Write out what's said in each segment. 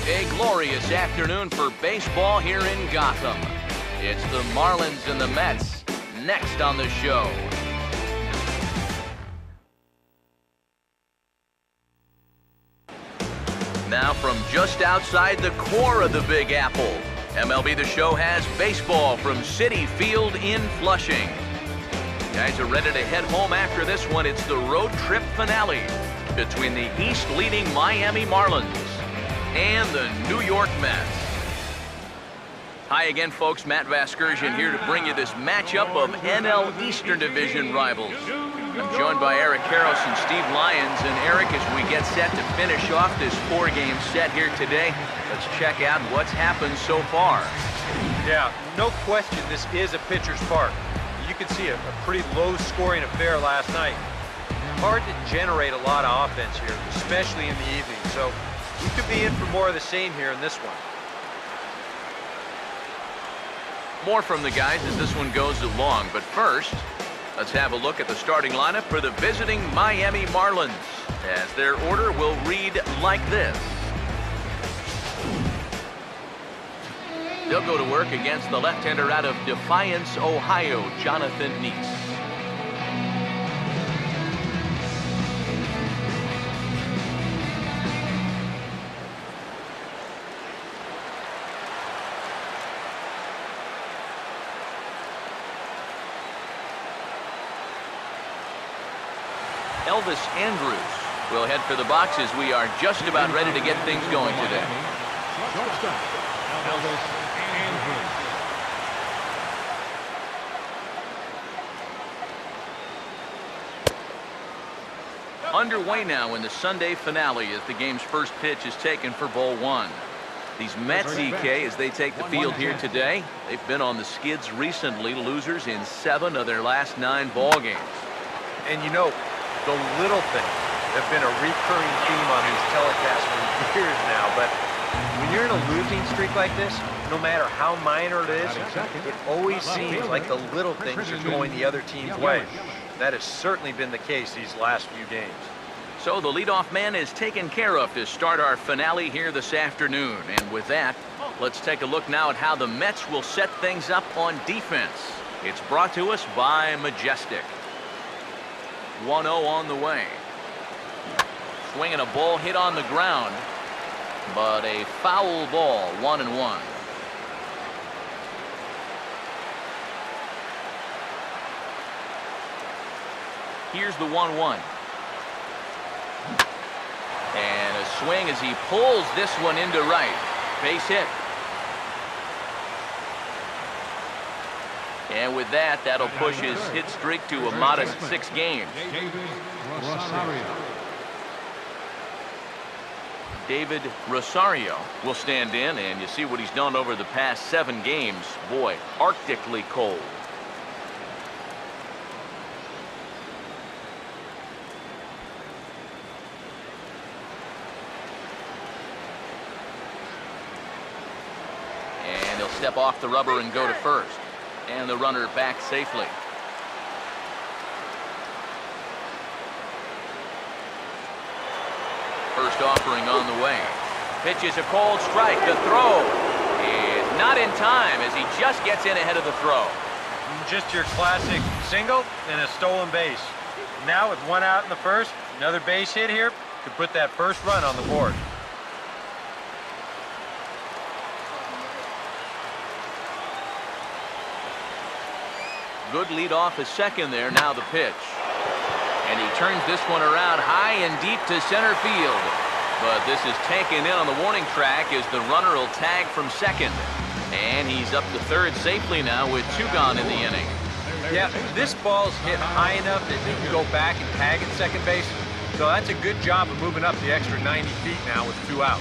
A glorious afternoon for baseball here in Gotham. It's the Marlins and the Mets next on the show. Now from just outside the core of the Big Apple, MLB The Show has baseball from CITI Field in Flushing. Guys are ready to head home after this one. It's the road trip finale between the East-leading Miami Marlins and the New York Mets. Hi again, folks. Matt Vasgersian here to bring you this matchup of NL Eastern Division rivals. I'm joined by Eric Karros and Steve Lyons. And Eric, as we get set to finish off this four-game set here today, let's check out what's happened so far. Yeah, no question this is a pitcher's park. You can see a pretty low-scoring affair last night. Hard to generate a lot of offense here, especially in the evening. So we could be in for more of the same here in this one. More from the guys as this one goes along. But first, let's have a look at the starting lineup for the visiting Miami Marlins, as their order will read like this. They'll go to work against the left-hander out of Defiance, Ohio, Jonathan Neese. Elvis Andrus will head for the boxes. We are just about ready to get things going today. Underway now in the Sunday finale as the game's first pitch is taken for ball one. These Mets, EK, as they take the field here today, they've been on the skids recently, losers in 7 of their last 9 ball games. And you know, the little things have been a recurring theme on these telecasts for years now, but when you're in a losing streak like this, no matter how minor it is, it always seems like the little things are going the other team's way. That has certainly been the case these last few games. So the leadoff man is taken care of to start our finale here this afternoon. And with that, let's take a look now at how the Mets will set things up on defense. It's brought to us by Majestic. 1-0 on the way. Swinging a ball hit on the ground, but a foul ball, 1-1. Here's the 1-1. And a swing as he pulls this one into right. Base hit. And with that, that'll push his hit streak to a modest 6 games. David Rosario will stand in, and you see what he's done over the past 7 games. Boy, arctically cold. And he'll step off the rubber and go to first. And the runner back safely. First offering on the way. Pitch is a cold strike. The throw is not in time as he just gets in ahead of the throw. Just your classic single and a stolen base. Now with 1 out in the first, another base hit here could put that first run on the board. Good lead off a second there. Now the pitch. And he turns this one around high and deep to center field. But this is taken in on the warning track as the runner will tag from second. And he's up to third safely now with 2 gone in the inning. Yeah, this ball's hit high enough that he can go back and tag at second base. So that's a good job of moving up the extra 90 feet now with 2 outs.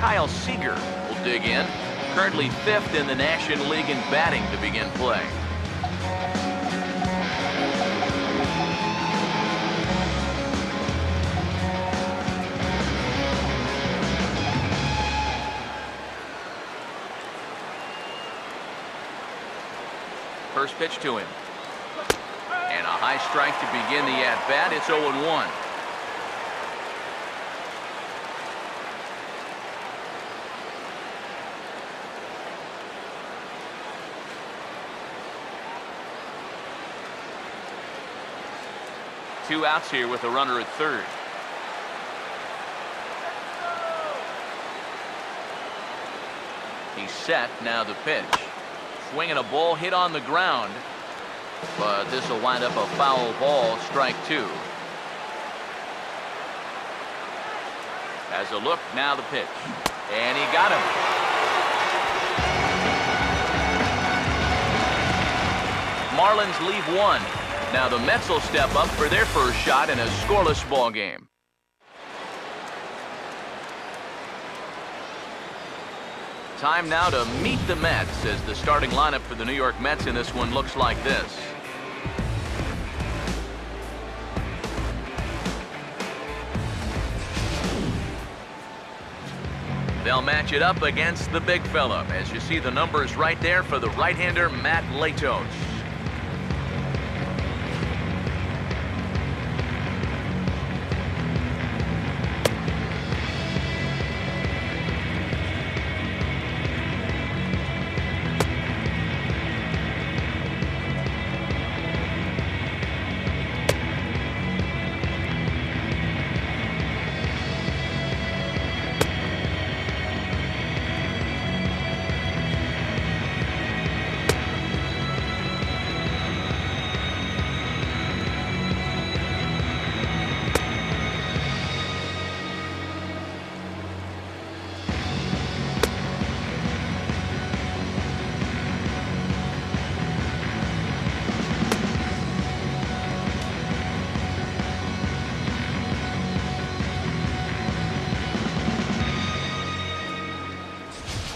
Kyle Seager will dig in. Currently 5th in the National League in batting to begin play. First pitch to him. And a high strike to begin the at-bat. It's 0-1. 2 outs here with a runner at third. He's set. Now the pitch. Swinging a ball hit on the ground. But this will wind up a foul ball. Strike 2. Has a look. Now the pitch. And he got him. Marlins leave 1. Now the Mets will step up for their first shot in a scoreless ball game. Time now to meet the Mets, as the starting lineup for the New York Mets in this one looks like this. They'll match it up against the big fella, as you see the numbers right there for the right-hander Matt Latos.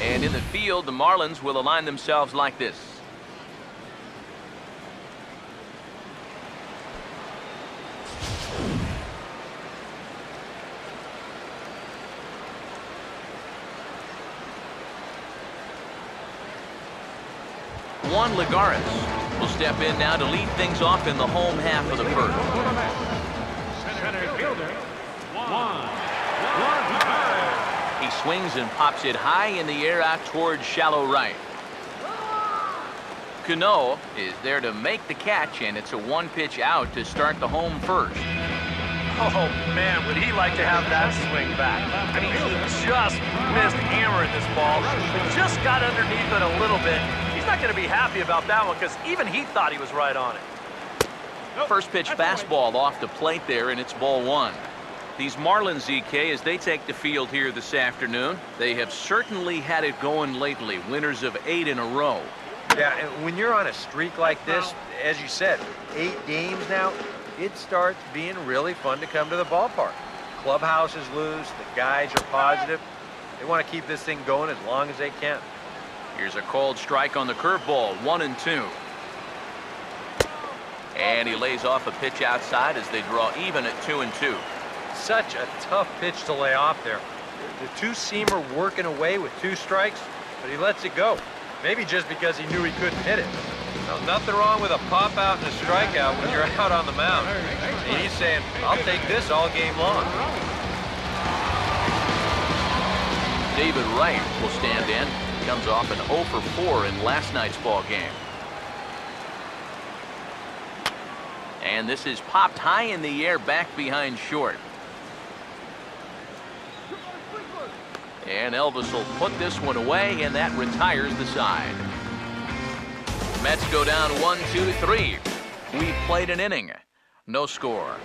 And in the field, the Marlins will align themselves like this. Juan Lagares will step in now to lead things off in the home half of the first. Center fielder, Juan Lagares. He swings and pops it high in the air out towards shallow right. Cano is there to make the catch, and it's a 1-pitch out to start the home first. Oh, man, would he like to have that swing back. I mean, he just missed hammering this ball. Just got underneath it a little bit. He's not going to be happy about that one, because even he thought he was right on it. First pitch fastball off the plate there, and it's ball 1. These Marlins, EK, as they take the field here this afternoon, they have certainly had it going lately. Winners of 8 in a row. Yeah, and when you're on a streak like this, as you said, 8 games now, it starts being really fun to come to the ballpark. Clubhouse is loose, the guys are positive. They want to keep this thing going as long as they can. Here's a called strike on the curveball, 1-2. And he lays off a pitch outside as they draw even at 2-2. Such a tough pitch to lay off there. The two-seamer working away with 2 strikes, but he lets it go. Maybe just because he knew he couldn't hit it. Now, nothing wrong with a pop-out and a strikeout when you're out on the mound. And he's saying, I'll take this all game long. David Wright will stand in. Comes off an 0 for 4 in last night's ball game. And this is popped high in the air back behind short. And Elvis will put this one away, and that retires the side. Mets go down 1-2-3. We played an inning. No score.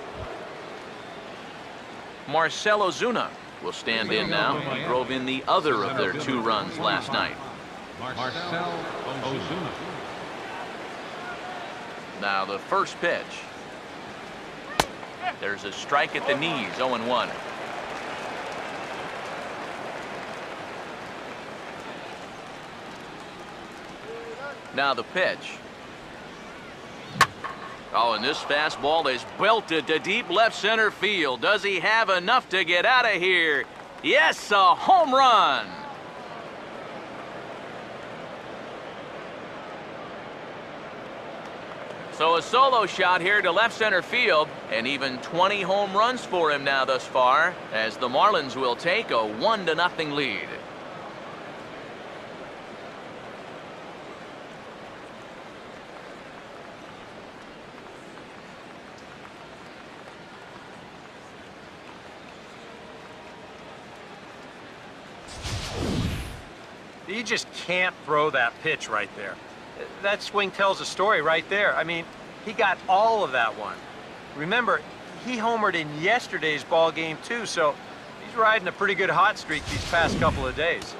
Marcell Ozuna will stand in now. He drove in the other of their 2 runs last night. Marcell Ozuna. Now the first pitch. There's a strike at the knees, 0-1. Now the pitch. Oh, and this fastball is belted to deep left center field. Does he have enough to get out of here? Yes, a home run. So a solo shot here to left center field, and even 20 home runs for him now thus far, as the Marlins will take a 1-0 lead. You just can't throw that pitch right there. That swing tells a story right there. I mean, he got all of that one. Remember, he homered in yesterday's ball game too, so he's riding a pretty good hot streak these past couple of days.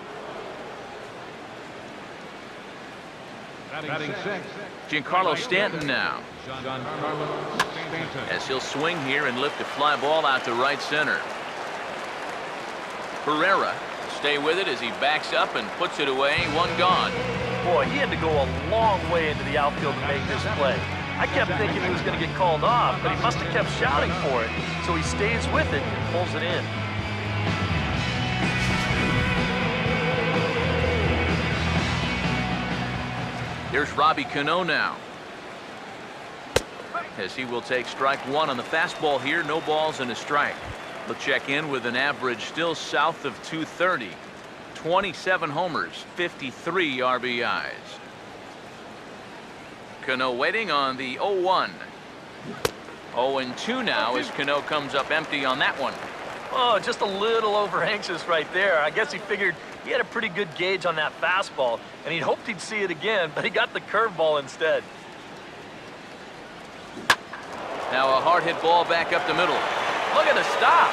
Batting six. Giancarlo Stanton now, Giancarlo Stanton. as he'll swing here and lift a fly ball out to right center. Pereira will stay with it as he backs up and puts it away. One gone. Boy, he had to go a long way into the outfield to make this play. I kept thinking he was going to get called off, but he must have kept shouting for it. So he stays with it and pulls it in. Here's Robbie Cano now, as he will take strike one on the fastball here. No balls and a strike. He'll check in with an average still south of 230. 27 homers, 53 RBIs. Cano waiting on the 0-1. 0-2 now as Cano comes up empty on that one. Oh, just a little over anxious right there. I guess he figured he had a pretty good gauge on that fastball, and he'd hoped he'd see it again, but he got the curveball instead. Now a hard hit ball back up the middle. Look at the stop.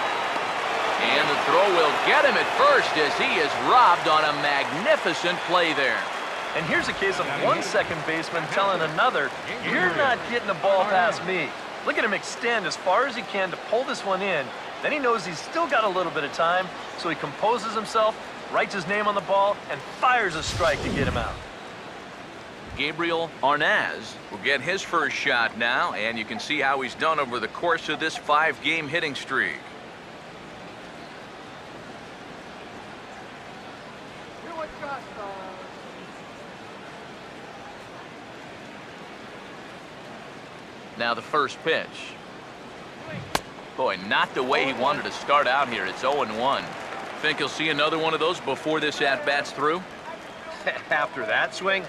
And the throw will get him at first as he is robbed on a magnificent play there. And here's a case of one second baseman telling another, you're not getting a ball past me. Look at him extend as far as he can to pull this one in. Then he knows he's still got a little bit of time, so he composes himself, writes his name on the ball, and fires a strike to get him out. Gabriel Arnaz will get his first shot now, and you can see how he's done over the course of this 5-game hitting streak. Now the first pitch. Boy, not the way he wanted to start out here. It's 0-1. Think he'll see another one of those before this at-bat's through? After that swing,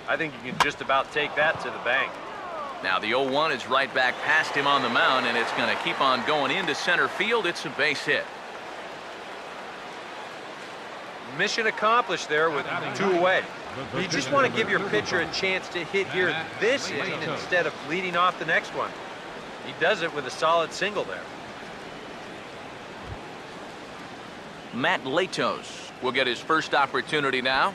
I think you can just about take that to the bank. Now the 0-1 is right back past him on the mound, and it's going to keep on going into center field. It's a base hit. Mission accomplished there with 2 away. You just want to give your pitcher a chance to hit here this inning instead of leading off the next one. He does it with a solid single there. Matt Latos will get his first opportunity now.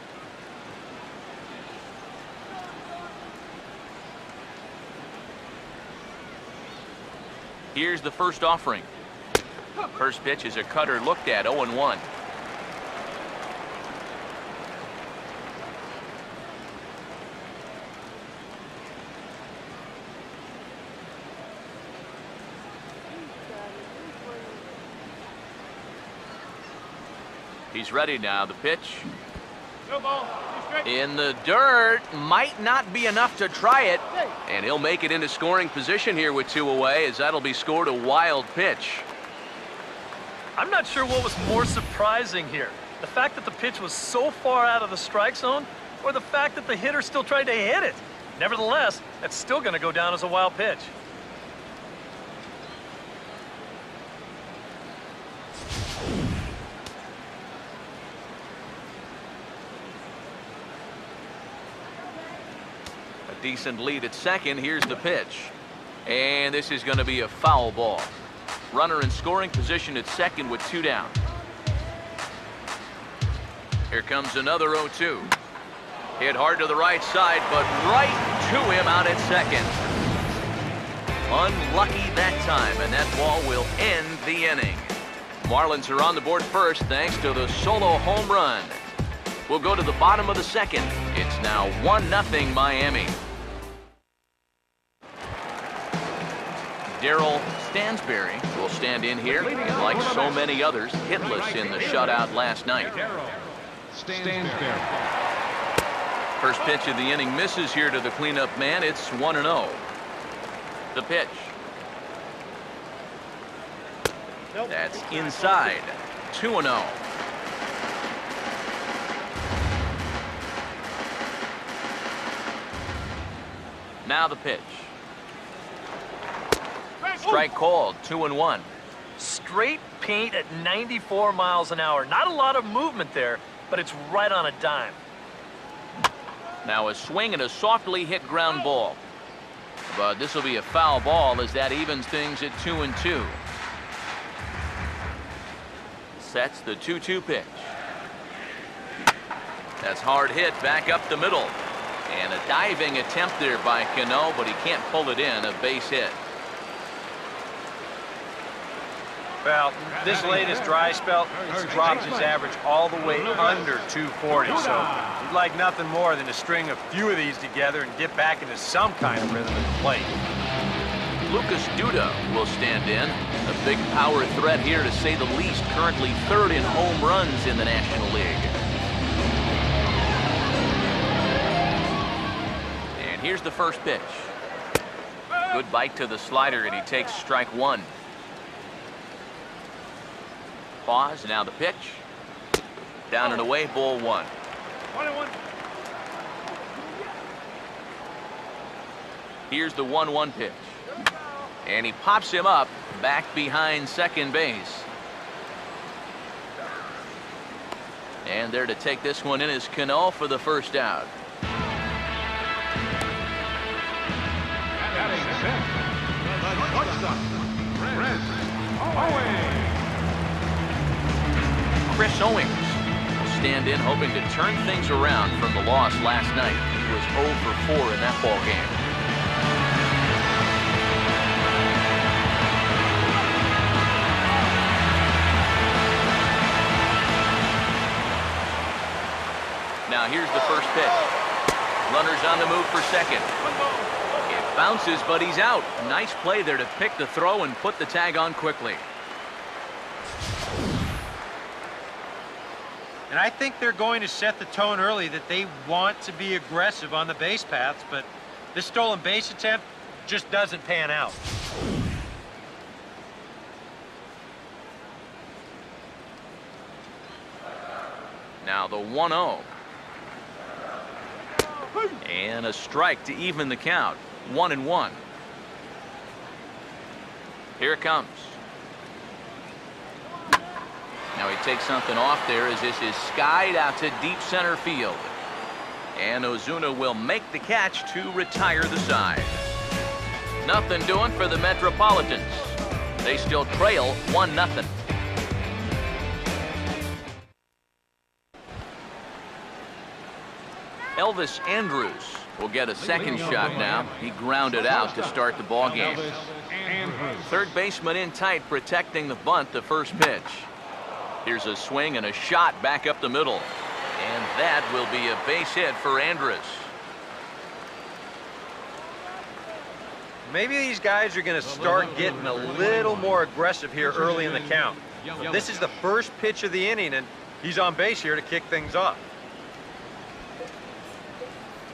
Here's the first offering. First pitch is a cutter looked at, 0-1. He's ready now. The pitch in the dirt, might not be enough to try it, and he'll make it into scoring position here with 2 away, as that'll be scored a wild pitch. I'm not sure what was more surprising here. The fact that the pitch was so far out of the strike zone, or the fact that the hitter still tried to hit it. Nevertheless, that's still going to go down as a wild pitch. Decent lead at second. Here's the pitch, and this is going to be a foul ball. Runner in scoring position at second with 2 down. Here comes another 0-2. Hit hard to the right side, but right to him out at second. Unlucky that time, and that ball will end the inning. Marlins are on the board first thanks to the solo home run. We'll go to the bottom of the second. It's now 1-0 Miami. Darryl Stansberry will stand in here, and like so many others, hitless in the shutout last night. Stansberry. First pitch of the inning misses here to the cleanup man. It's 1-0. The pitch. That's inside. 2-0. Now the pitch. Strike called, 2-1. Straight paint at 94 miles an hour. Not a lot of movement there, but it's right on a dime. Now a swing and a softly hit ground ball. But this will be a foul ball as that evens things at 2-2. Sets the 2-2 pitch. That's hard hit back up the middle. And a diving attempt there by Cano, but he can't pull it in. A base hit. Well, this latest dry spell, it's dropped his average all the way under 240, so he'd like nothing more than to string a few of these together and get back into some kind of rhythm at the plate. Lucas Duda will stand in. A big power threat here, to say the least. Currently third in home runs in the National League. And here's the first pitch. Good bite to the slider, and he takes strike one. Pause, now the pitch. Down and away, ball one. 1-1. Here's the 1-1 pitch. And he pops him up back behind second base. And there to take this one in is Cano for the first out. Chris Owings will stand in, hoping to turn things around from the loss last night. He was 0 for 4 in that ball game. Now here's the first pitch. Runners on the move for second. It bounces, but he's out. Nice play there to pick the throw and put the tag on quickly. And I think they're going to set the tone early that they want to be aggressive on the base paths, but this stolen base attempt just doesn't pan out. Now the 1-0. And a strike to even the count. 1-1. Here it comes. Now he takes something off there as this is skied out to deep center field. And Ozuna will make the catch to retire the side. Nothing doing for the Metropolitans. They still trail 1-0. Elvis Andrus will get a second shot now. He grounded out to start the ball game. Third baseman in tight, protecting the bunt, the first pitch. Here's a swing and a shot back up the middle. And that will be a base hit for Andrus. Maybe these guys are going to start getting a little more aggressive here early in the count. This is the first pitch of the inning, and he's on base here to kick things off.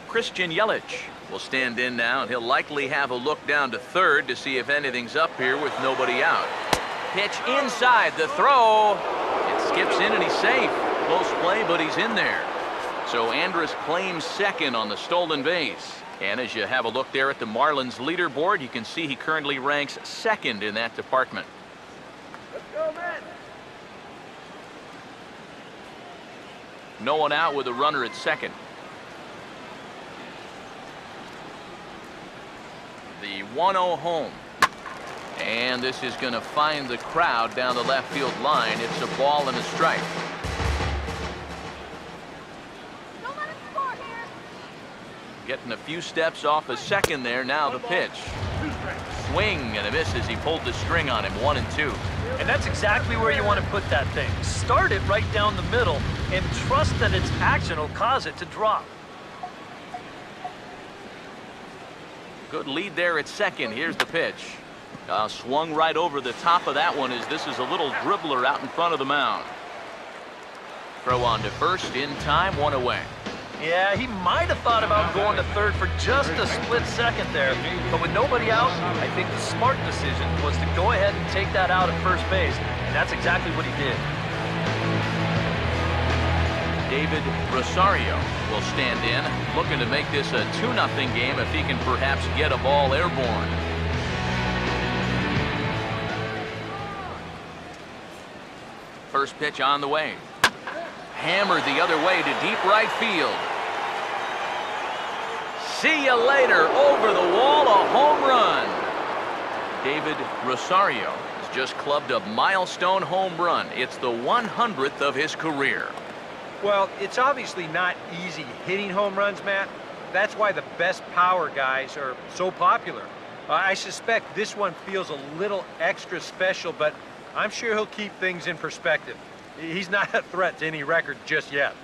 Christian Yelich will stand in now, and he'll likely have a look down to third to see if anything's up here with nobody out. Pitch inside, the throw. It skips in and he's safe. Close play, but he's in there. So Andrus claims second on the stolen base. And as you have a look there at the Marlins leaderboard, you can see he currently ranks second in that department. Let's go, man. No one out with a runner at second. The 1-0 home. And this is going to find the crowd down the left field line. It's a ball and a strike. Don't let him score here. Getting a few steps off a second there. Now the pitch. Swing and a miss as he pulled the string on him. 1-2. And that's exactly where you want to put that thing. Start it right down the middle and trust that its action will cause it to drop. Good lead there at second. Here's the pitch. Swung right over the top of that one as this is a little dribbler out in front of the mound. Throw on to first in time, 1 away. Yeah, he might have thought about going to third for just a split second there, but with nobody out, I think the smart decision was to go ahead and take that out at first base, and that's exactly what he did. David Rosario will stand in, looking to make this a 2-0 game if he can perhaps get a ball airborne. First pitch on the way. Hammered the other way to deep right field. See you later. Over the wall, a home run. David Rosario has just clubbed a milestone home run. It's the 100th of his career. Well, it's obviously not easy hitting home runs, Matt. That's why the best power guys are so popular. I suspect this one feels a little extra special, but I'm sure he'll keep things in perspective. He's not a threat to any record just yet.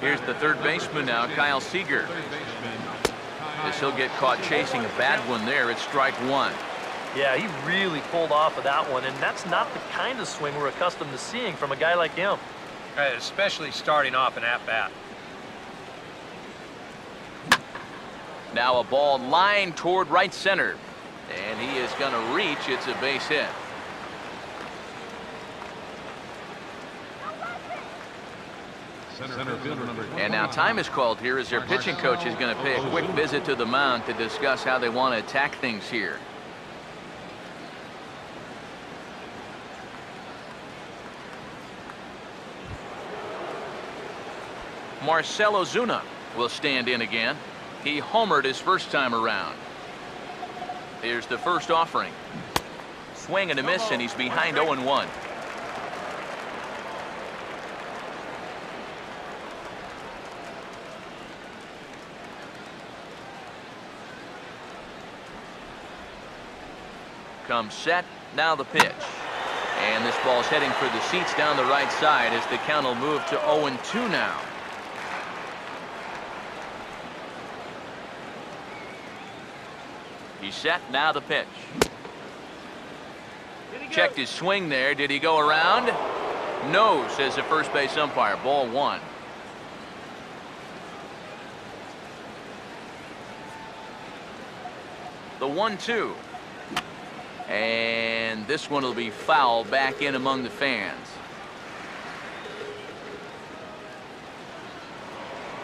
Here's the third baseman now, Kyle Seager. As he'll get caught chasing a bad one there, it's strike one. Yeah, he really pulled off of that one, and that's not the kind of swing we're accustomed to seeing from a guy like him. Especially starting off an at-bat. Now a ball lined toward right center. And he is going to reach. It's a base hit. Center fielder number 21. And now time is called here as their pitching coach is going to pay a quick visit to the mound to discuss how they want to attack things here. Marcell Ozuna will stand in again. He homered his first time around. Here's the first offering. Swing and a miss, and he's behind 0-1. Comes set, now the pitch. And this ball's heading for the seats down the right side as the count will move to 0-2 now. He's set, now the pitch. Checked his swing there. Did he go around? No, says the first base umpire. Ball one. The 1-2. And this one will be foul back in among the fans.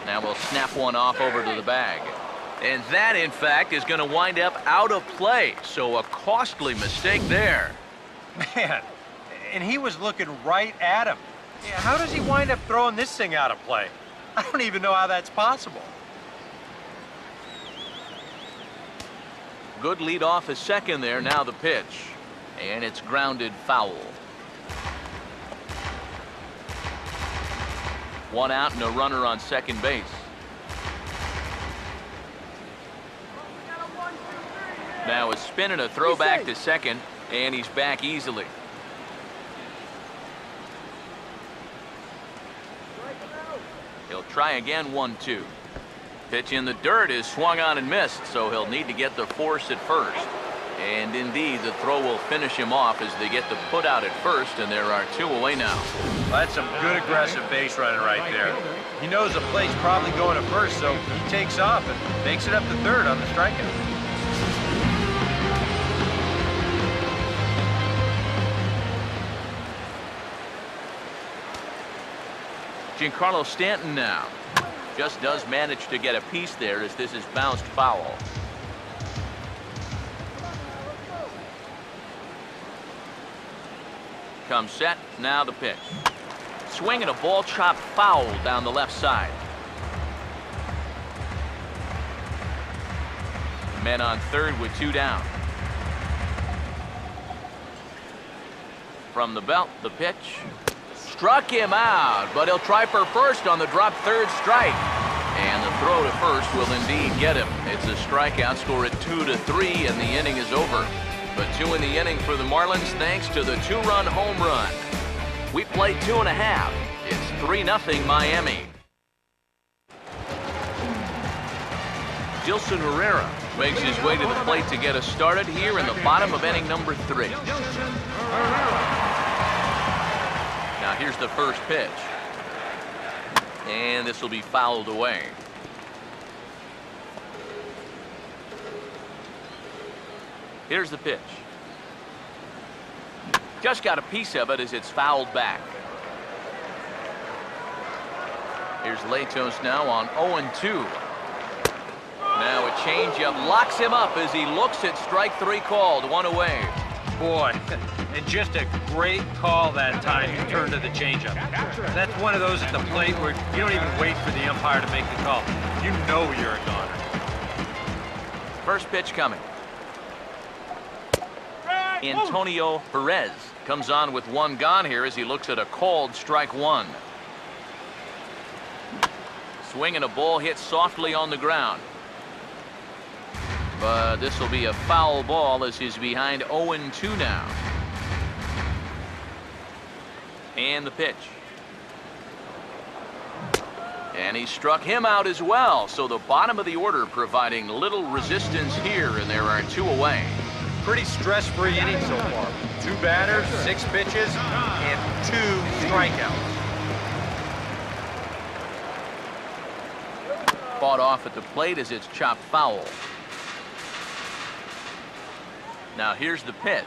Now we'll snap one off over to the bag. And that, in fact, is going to wind up out of play. So a costly mistake there. Man, and he was looking right at him. Yeah, how does he wind up throwing this thing out of play? I don't even know how that's possible. Good lead off a second there. Now the pitch. And it's grounded foul. One out and a runner on second base. Now a spin and a throw back to second, and he's back easily. He'll try again, 1-2. Pitch in the dirt is swung on and missed, so he'll need to get the force at first. And indeed, the throw will finish him off as they get the put out at first, and there are two away now. Well, that's some good aggressive base running right there. He knows the play's probably going to first, so he takes off and makes it up to third on the strikeout. Giancarlo Stanton now. Just does manage to get a piece there as this is bounced foul. Comes set, now the pitch. Swing and a ball chopped foul down the left side. Men on third with two down. From the belt, the pitch. Struck him out, but he'll try for first on the drop third strike. And the throw to first will indeed get him. It's a strikeout, score at 2-3, and the inning is over. But 2 in the inning for the Marlins thanks to the 2-run home run. We played 2.5. It's 3-0 Miami. Dilson Herrera makes his way to the plate to get us started here in the bottom of inning number 3. Now here's the first pitch. And this will be fouled away. Here's the pitch. Just got a piece of it as it's fouled back. Here's Latos now on 0-2. Now a changeup locks him up as he looks at strike three called. One away. Boy, and just a great call that time to turn to the changeup. That's one of those at the plate where you don't even wait for the umpire to make the call. You know you're a goner. First pitch coming. Antonio Perez comes on with one gone here as he looks at a called strike one. Swinging a ball hit softly on the ground. But this will be a foul ball as he's behind 0-2 now. And the pitch. And he struck him out as well. So the bottom of the order providing little resistance here, and there are two away. Pretty stress-free inning so far. 2 batters, 6 pitches, and 2 strikeouts. Fought off at the plate as it's chopped foul. Now here's the pitch.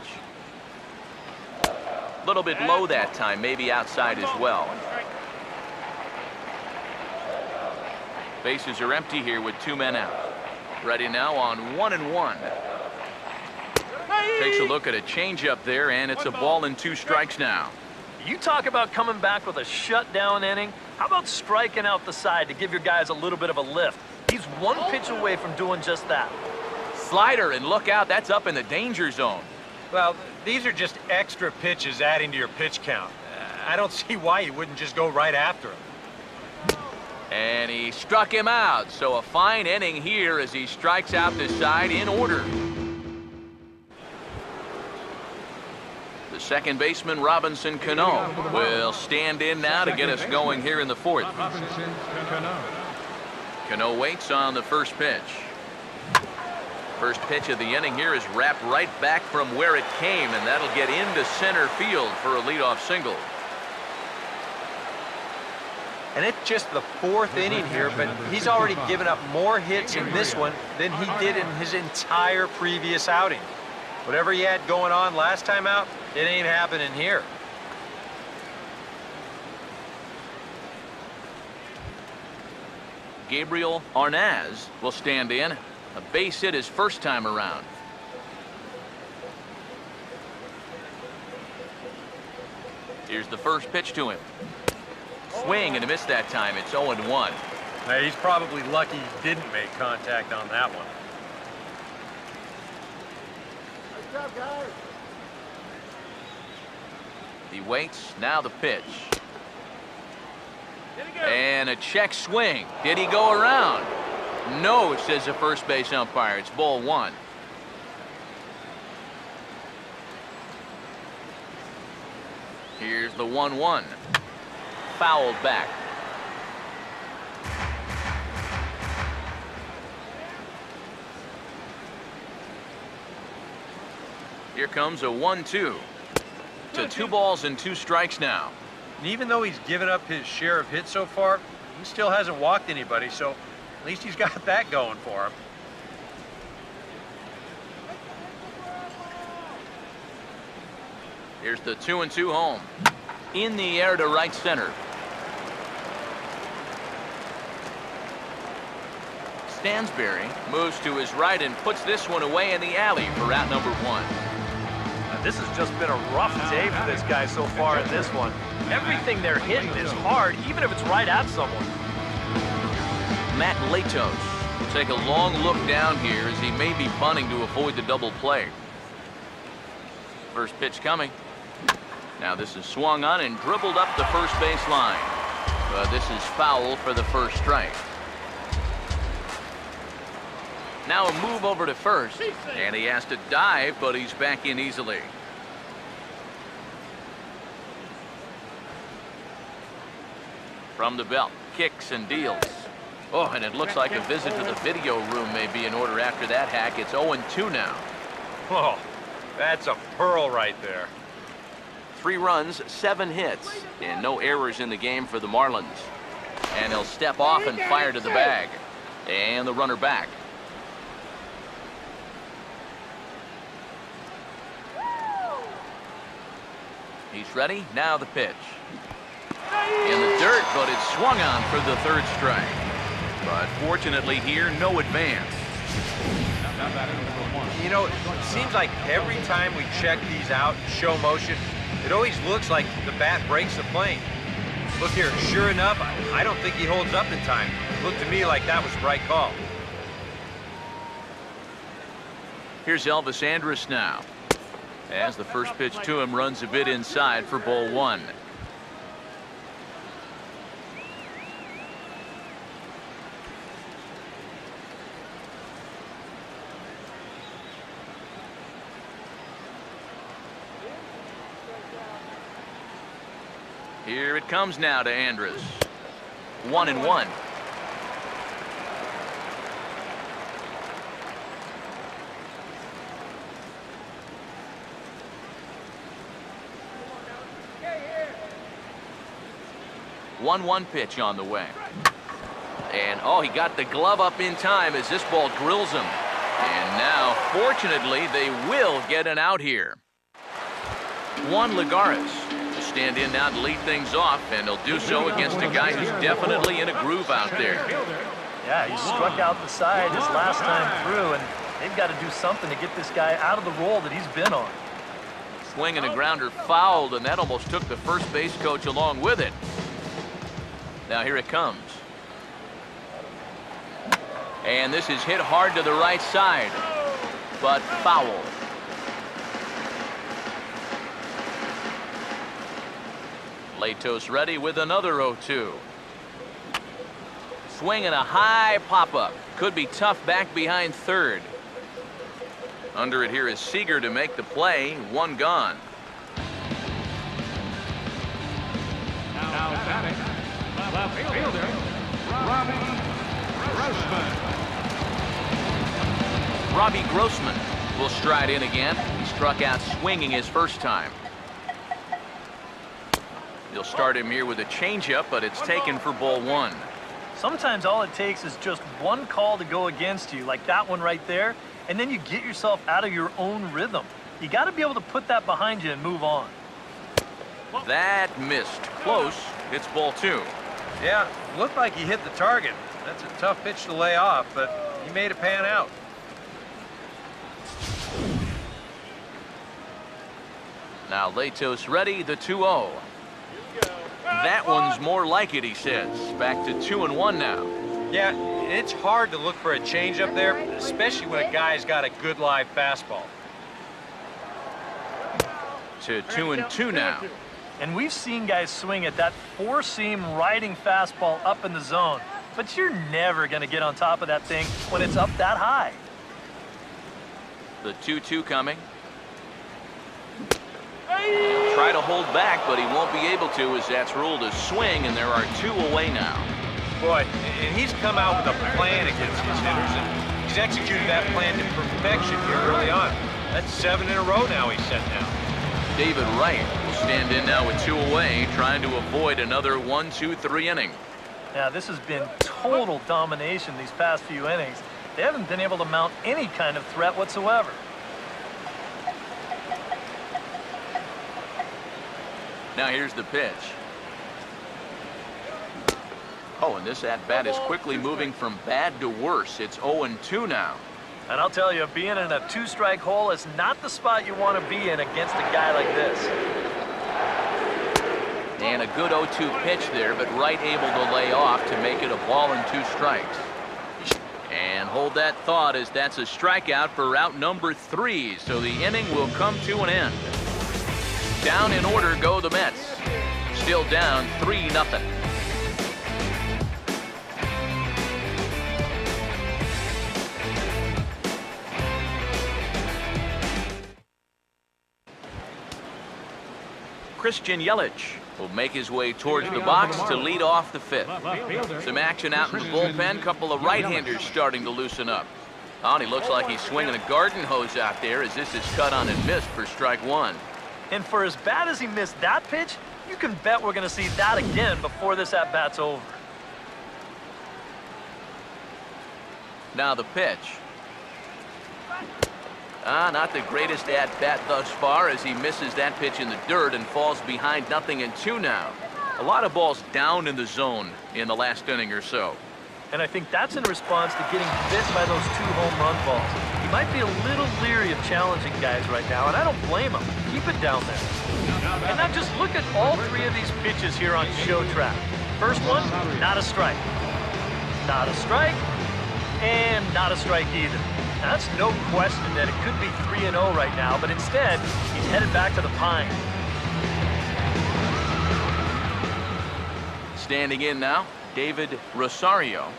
A little bit low that time, maybe outside as well. Bases are empty here with 2 men out. Ready now on 1-1. Takes a look at a changeup there, and it's a ball and 2 strikes now. You talk about coming back with a shutdown inning. How about striking out the side to give your guys a little bit of a lift? He's 1 pitch away from doing just that. Slider, and look out, that's up in the danger zone. Well, these are just extra pitches adding to your pitch count. I don't see why you wouldn't just go right after him. And he struck him out, so a fine inning here as he strikes out the side in order. The second baseman, Robinson Cano, will stand in now to get us going here in the 4th. Robinson Cano. Cano waits on the first pitch. First pitch of the inning here is wrapped right back from where it came, and that'll get into center field for a leadoff single. And it's just the 4th inning here, but he's already given up more hits in this one than he did in his entire previous outing. Whatever he had going on last time out, it ain't happening here. Gabriel Arnaz will stand in. A base hit his first time around. Here's the first pitch to him. Swing and a miss that time. It's 0-1. Now, he's probably lucky he didn't make contact on that one. Good job, guys. He waits. Now the pitch. And a check swing. Did he go around? No, says the first base umpire. It's ball 1. Here's the 1-1. Fouled back. Here comes a 1-2. To 2 balls and 2 strikes now. And even though he's given up his share of hits so far, he still hasn't walked anybody, so at least he's got that going for him. Here's the 2-2 home. In the air to right center. Stansberry moves to his right and puts this one away in the alley for out number 1. This has just been a rough day for this guy so far in this one. Everything they're hitting is hard, even if it's right at someone. Matt Latos will take a long look down here as he may be bunting to avoid the double play. First pitch coming. Now this is swung on and dribbled up the first base line. But this is foul for the first strike. Now a move over to first, and he has to dive, but he's back in easily. From the belt, kicks and deals. Oh, and it looks like a visit to the video room may be in order after that hack. It's 0-2 now. Oh, that's a pearl right there. 3 runs, 7 hits, and no errors in the game for the Marlins. And he'll step off and fire to the bag. And the runner back. He's ready. Now the pitch. In the dirt, but it's swung on for the third strike. But fortunately here, no advance. You know, it seems like every time we check these out in show motion, it always looks like the bat breaks the plane. Look here, sure enough, I don't think he holds up in time. It looked to me like that was the right call. Here's Elvis Andrus now. As the first pitch to him runs a bit inside for ball one. Here it comes now to Andrus. 1-1. One pitch on the way. And oh, he got the glove up in time as this ball drills him. And now, fortunately, they will get an out here. Juan Lagares will stand in now to lead things off, and he'll do so against a guy who's definitely in a groove out there. Yeah, he struck out the side his last time through, and they've got to do something to get this guy out of the role that he's been on. Swing and a grounder fouled, and that almost took the first base coach along with it. Now here it comes. And this is hit hard to the right side, but foul. Latos ready with another 0-2. Swing and a high pop-up. Could be tough back behind third. Under it here is Seager to make the play. One gone. Now batting, left fielder, Robbie Grossman. Robbie Grossman will stride in again. He struck out swinging his first time. They'll start him here with a changeup, but it's taken for ball one. Sometimes all it takes is just one call to go against you, like that one right there, and then you get yourself out of your own rhythm. You got to be able to put that behind you and move on. That missed. Close. It's ball two. Yeah, looked like he hit the target. That's a tough pitch to lay off, but he made it pan out. Now Latos ready, the 2-0. That one's more like it, he says. Back to 2-1 now. Yeah, it's hard to look for a changeup there, especially when a guy's got a good live fastball. To 2-2 now. And we've seen guys swing at that four-seam riding fastball up in the zone, but you're never going to get on top of that thing when it's up that high. The 2-2 coming. Try to hold back, but he won't be able to as that's ruled a swing, and there are two away now. Boy, and he's come out with a plan against his hitters, and he's executed that plan to perfection here early on. That's 7 in a row now he's set now. David Wright will stand in now with two away, trying to avoid another 1-2-3 inning. Now, this has been total domination these past few innings. They haven't been able to mount any kind of threat whatsoever. Now here's the pitch. Oh, and this at-bat is quickly moving from bad to worse. It's 0-2 now. And I'll tell you, being in a two-strike hole is not the spot you want to be in against a guy like this. And a good 0-2 pitch there, but Wright able to lay off to make it a ball and 2 strikes. And hold that thought as that's a strikeout for out number 3, so the inning will come to an end. Down in order go the Mets. Still down 3-0. Christian Yelich will make his way towards the box to lead off the 5th. Some action out in the bullpen. Couple of right-handers starting to loosen up. Oh, and he looks like he's swinging a garden hose out there as this is cut on and missed for strike 1. And for as bad as he missed that pitch, you can bet we're going to see that again before this at-bat's over. Now the pitch. Not the greatest at-bat thus far as he misses that pitch in the dirt and falls behind 0-2 now. A lot of balls down in the zone in the last inning or so. And I think that's in response to getting bit by those 2 home run balls. He might be a little leery of challenging guys right now, and I don't blame him. Keep it down there. And now just look at all 3 of these pitches here on show track. First one, not a strike. Not a strike, and not a strike either. Now, that's no question that it could be 3-0 right now, but instead, he's headed back to the pine. Standing in now, David Rosario,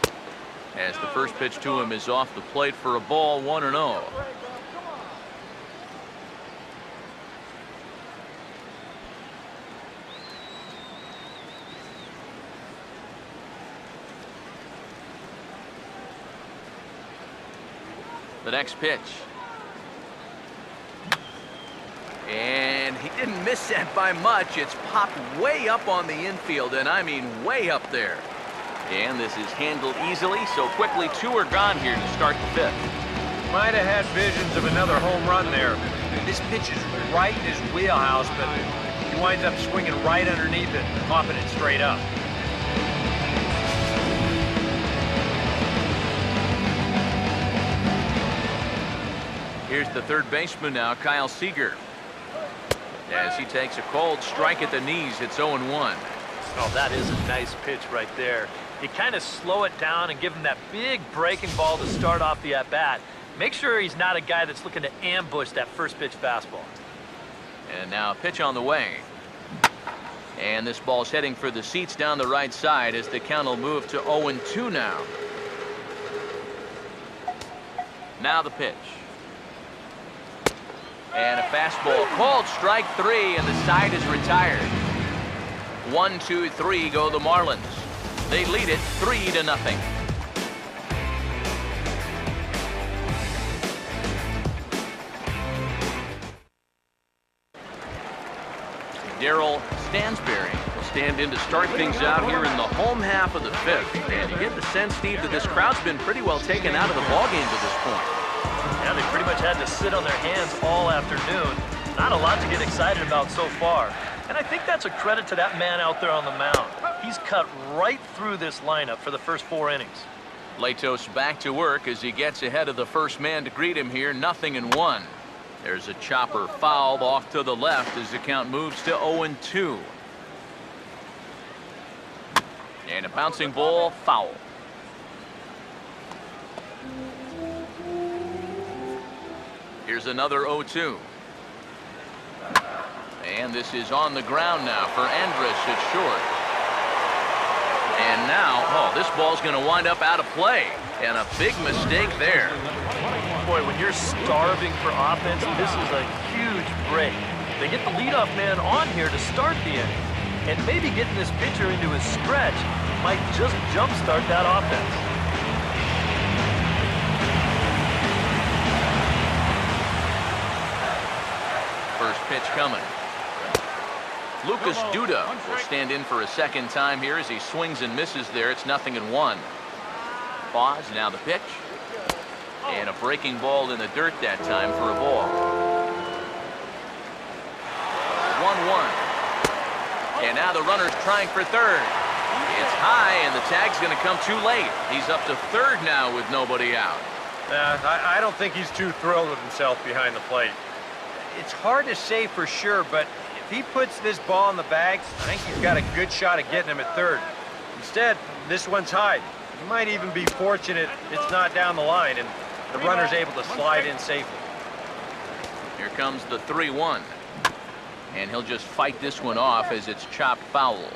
as the first pitch to him is off the plate for a ball, 1-0. The next pitch. And he didn't miss that by much. It's popped way up on the infield, and I mean way up there. And this is handled easily, so quickly 2 are gone here to start the 5th. Might have had visions of another home run there. This pitch is right in his wheelhouse, but he winds up swinging right underneath it, popping it straight up. Here's the third baseman now, Kyle Seager. As he takes a cold strike at the knees, it's 0-1. Oh, that is a nice pitch right there. You kind of slow it down and give him that big breaking ball to start off the at-bat. Make sure he's not a guy that's looking to ambush that first pitch fastball. And now a pitch on the way. And this ball's heading for the seats down the right side as the count will move to 0-2 now. Now the pitch. And a fastball called strike 3, and the side is retired. 1, 2, 3 go the Marlins. They lead it 3-0. Darryl Stansberry will stand in to start things out here in the home half of the 5th. And you get the sense, Steve, that this crowd's been pretty well taken out of the ballgame to this point. Yeah, they pretty much had to sit on their hands all afternoon. Not a lot to get excited about so far. And I think that's a credit to that man out there on the mound. He's cut right through this lineup for the first 4 innings. Latos back to work as he gets ahead of the first man to greet him here, 0-1. There's a chopper foul off to the left as the count moves to 0-2. And a bouncing ball, foul. Here's another 0-2. And this is on the ground now for Andrus at short. And now, this ball's going to wind up out of play. And a big mistake there. Boy, when you're starving for offense, this is a huge break. They get the leadoff man on here to start the inning. And maybe getting this pitcher into his stretch might just jumpstart that offense. First pitch coming. Lucas Duda will stand in for a second time here as he swings and misses there. It's 0-1. Pause, now the pitch. And a breaking ball in the dirt that time for a ball. 1-1. And now the runner's trying for third. It's high, and the tag's going to come too late. He's up to third now with nobody out. I don't think he's too thrilled with himself behind the plate. It's hard to say for sure, but if he puts this ball in the bag, I think he's got a good shot at getting him at third. Instead, this one's high. He might even be fortunate it's not down the line, and the runner's able to slide in safely. Here comes the 3-1. And he'll just fight this one off as it's chopped foul.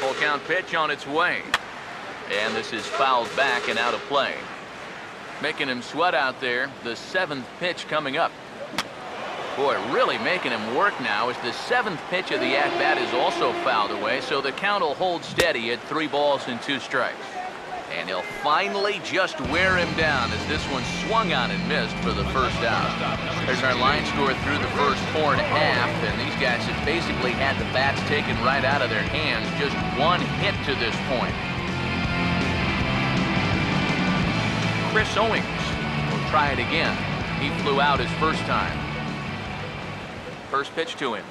Full count pitch on its way. And this is fouled back and out of play. Making him sweat out there. The 7th pitch coming up. Boy, really making him work now as the 7th pitch of the at-bat is also fouled away, so the count will hold steady at 3 balls and 2 strikes. And he'll finally just wear him down as this one swung on and missed for the first out. There's our line score through the first 4.5, and these guys have basically had the bats taken right out of their hands. Just one hit to this point. Chris Owings will try it again. He flew out his first time. First pitch to him.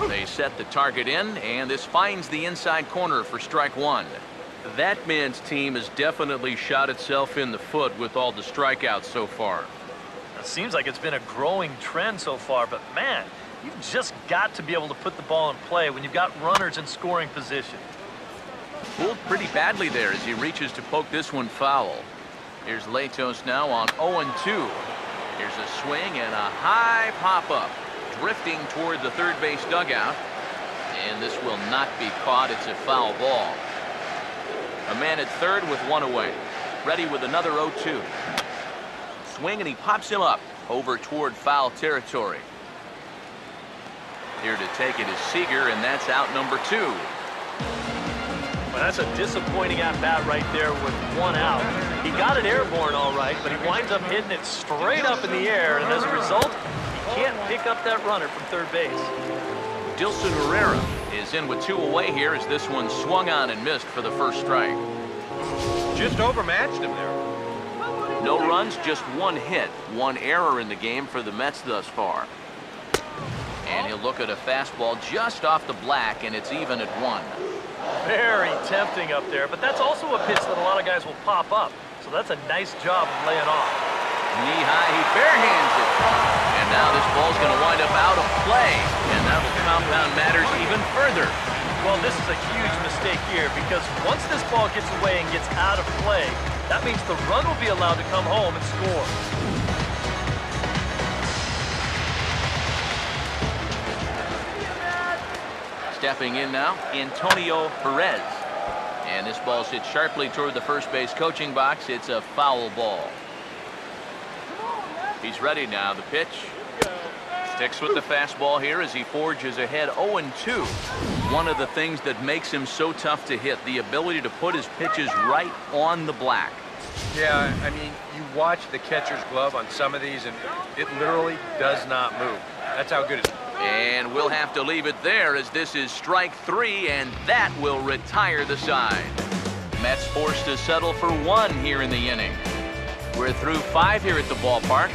They set the target in, and this finds the inside corner for strike one. That man's team has definitely shot itself in the foot with all the strikeouts so far. It seems like it's been a growing trend so far, but man, you've just got to be able to put the ball in play when you've got runners in scoring position. Fooled pretty badly there as he reaches to poke this one foul. Here's Latos now on 0-2. Here's a swing and a high pop-up, drifting toward the third base dugout. And this will not be caught. It's a foul ball. A man at third with one away. Ready with another 0-2. Swing and he pops him up over toward foul territory. Here to take it is Seager, and that's out number 2. Well, that's a disappointing at-bat right there with one out. He got it airborne all right, but he winds up hitting it straight up in the air, and as a result, he can't pick up that runner from third base. Dilson Herrera is in with 2 away here as this one swung on and missed for the first strike. Just overmatched him there. No runs, just 1 hit. 1 error in the game for the Mets thus far. And he'll look at a fastball just off the black, and it's even at 1. Very tempting up there, but that's also a pitch that a lot of guys will pop up. So that's a nice job of laying off. Knee high, he barehands it. And now this ball's going to wind up out of play, and that will compound matters even further. Well, this is a huge mistake here because once this ball gets away and gets out of play, that means the run will be allowed to come home and score. Stepping in now, Antonio Perez. And this ball's hit sharply toward the first base coaching box. It's a foul ball. He's ready now. The pitch. Sticks with the fastball here as he forges ahead 0-2. One of the things that makes him so tough to hit, the ability to put his pitches right on the black. Yeah, I mean, you watch the catcher's glove on some of these, and it literally does not move. That's how good it is. And we'll have to leave it there as this is strike 3, and that will retire the side. Mets forced to settle for 1 here in the inning. We're through 5 here at the ballpark.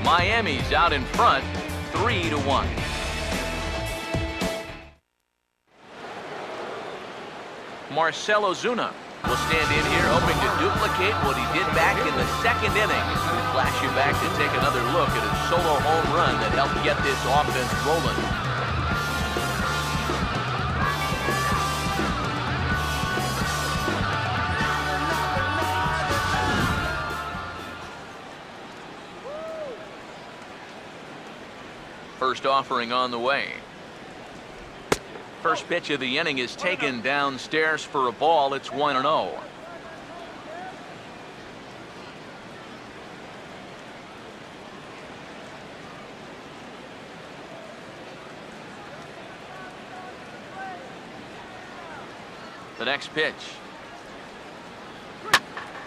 Miami's out in front, 3-1. Marcell Ozuna will stand in here hoping to duplicate what he did back in the 2nd inning. We'll flash you back to take another look at a solo home run that helped get this offense rolling. First offering on the way. First pitch of the inning is taken downstairs for a ball. It's 1-0. The next pitch.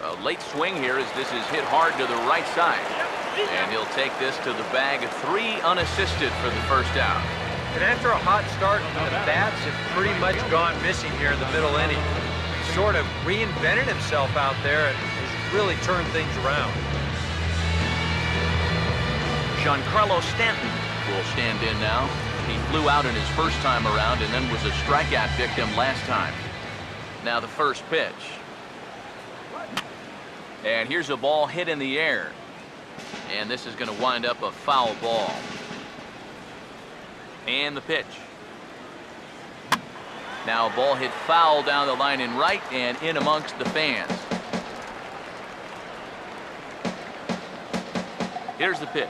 A late swing here as this is hit hard to the right side. And he'll take this to the bag. 3 unassisted for the first out. And after a hot start, the bats have pretty much gone missing here in the middle inning. He sort of reinvented himself out there and has really turned things around. Giancarlo Stanton will stand in now. He flew out in his first time around and then was a strikeout victim last time. Now the first pitch. And here's a ball hit in the air. And this is going to wind up a foul ball. And the pitch. Now a ball hit foul down the line in right and in amongst the fans. Here's the pitch.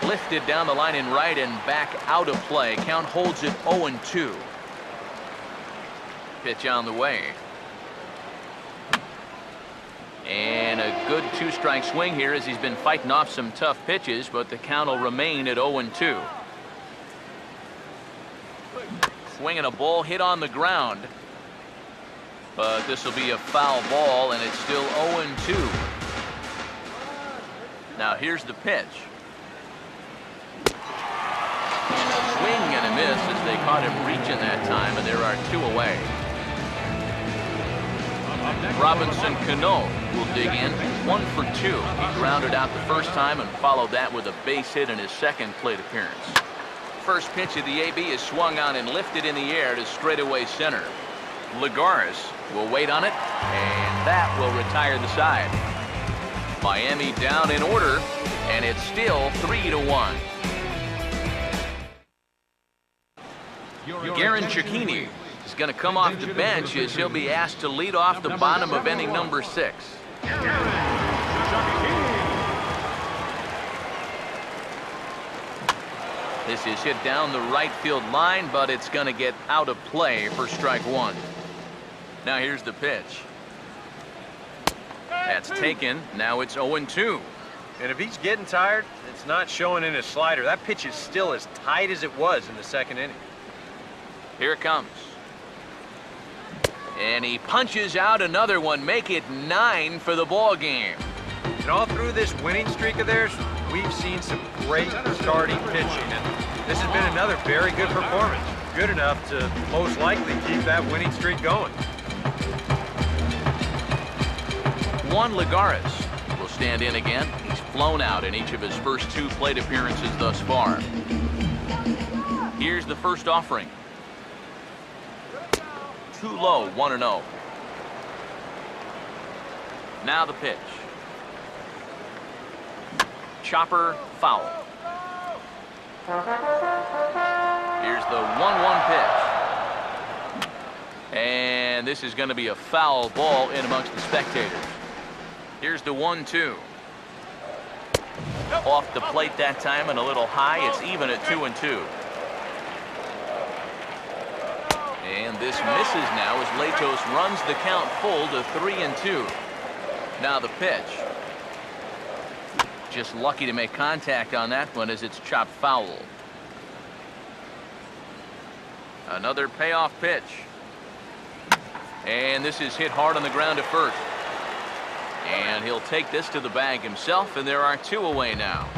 Lifted down the line in right and back out of play. Count holds it 0-2. Pitch on the way. And a good 2-strike swing here as he's been fighting off some tough pitches, but the count will remain at 0-2. Swinging a ball hit on the ground. But this will be a foul ball, and it's still 0-2. Now here's the pitch. Swing and a miss as they caught him reaching that time, and there are 2 away. Robinson Cano will dig in, 1 for 2. He grounded out the first time and followed that with a base hit in his second plate appearance. First pitch of the AB is swung on and lifted in the air to straightaway center. Lagares will wait on it, and that will retire the side. Miami down in order, and it's still 3-1. Garen Cecchini is going to come off the bench as he'll be asked to lead off the bottom of inning number 6. This is hit down the right field line, but it's going to get out of play for strike 1. Now here's the pitch. That's taken. Now it's 0-2. And if he's getting tired, it's not showing in his slider. That pitch is still as tight as it was in the second inning. Here it comes. And he punches out another one, make it 9 for the ball game. And all through this winning streak of theirs, we've seen some great starting pitching, and this has been another very good performance. Good enough to most likely keep that winning streak going. Juan Lagares will stand in again. He's flown out in each of his first 2 plate appearances thus far. Here's the first offering. Too low, 1-0. Now the pitch. Chopper, foul. Here's the 1-1 pitch. And this is going to be a foul ball in amongst the spectators. Here's the 1-2. Off the plate that time and a little high. It's even at 2-2. And this misses now as Latos runs the count full to 3-2. Now the pitch. Just lucky to make contact on that one as it's chopped foul. Another payoff pitch. And this is hit hard on the ground at first. And he'll take this to the bag himself, and there are 2 away now.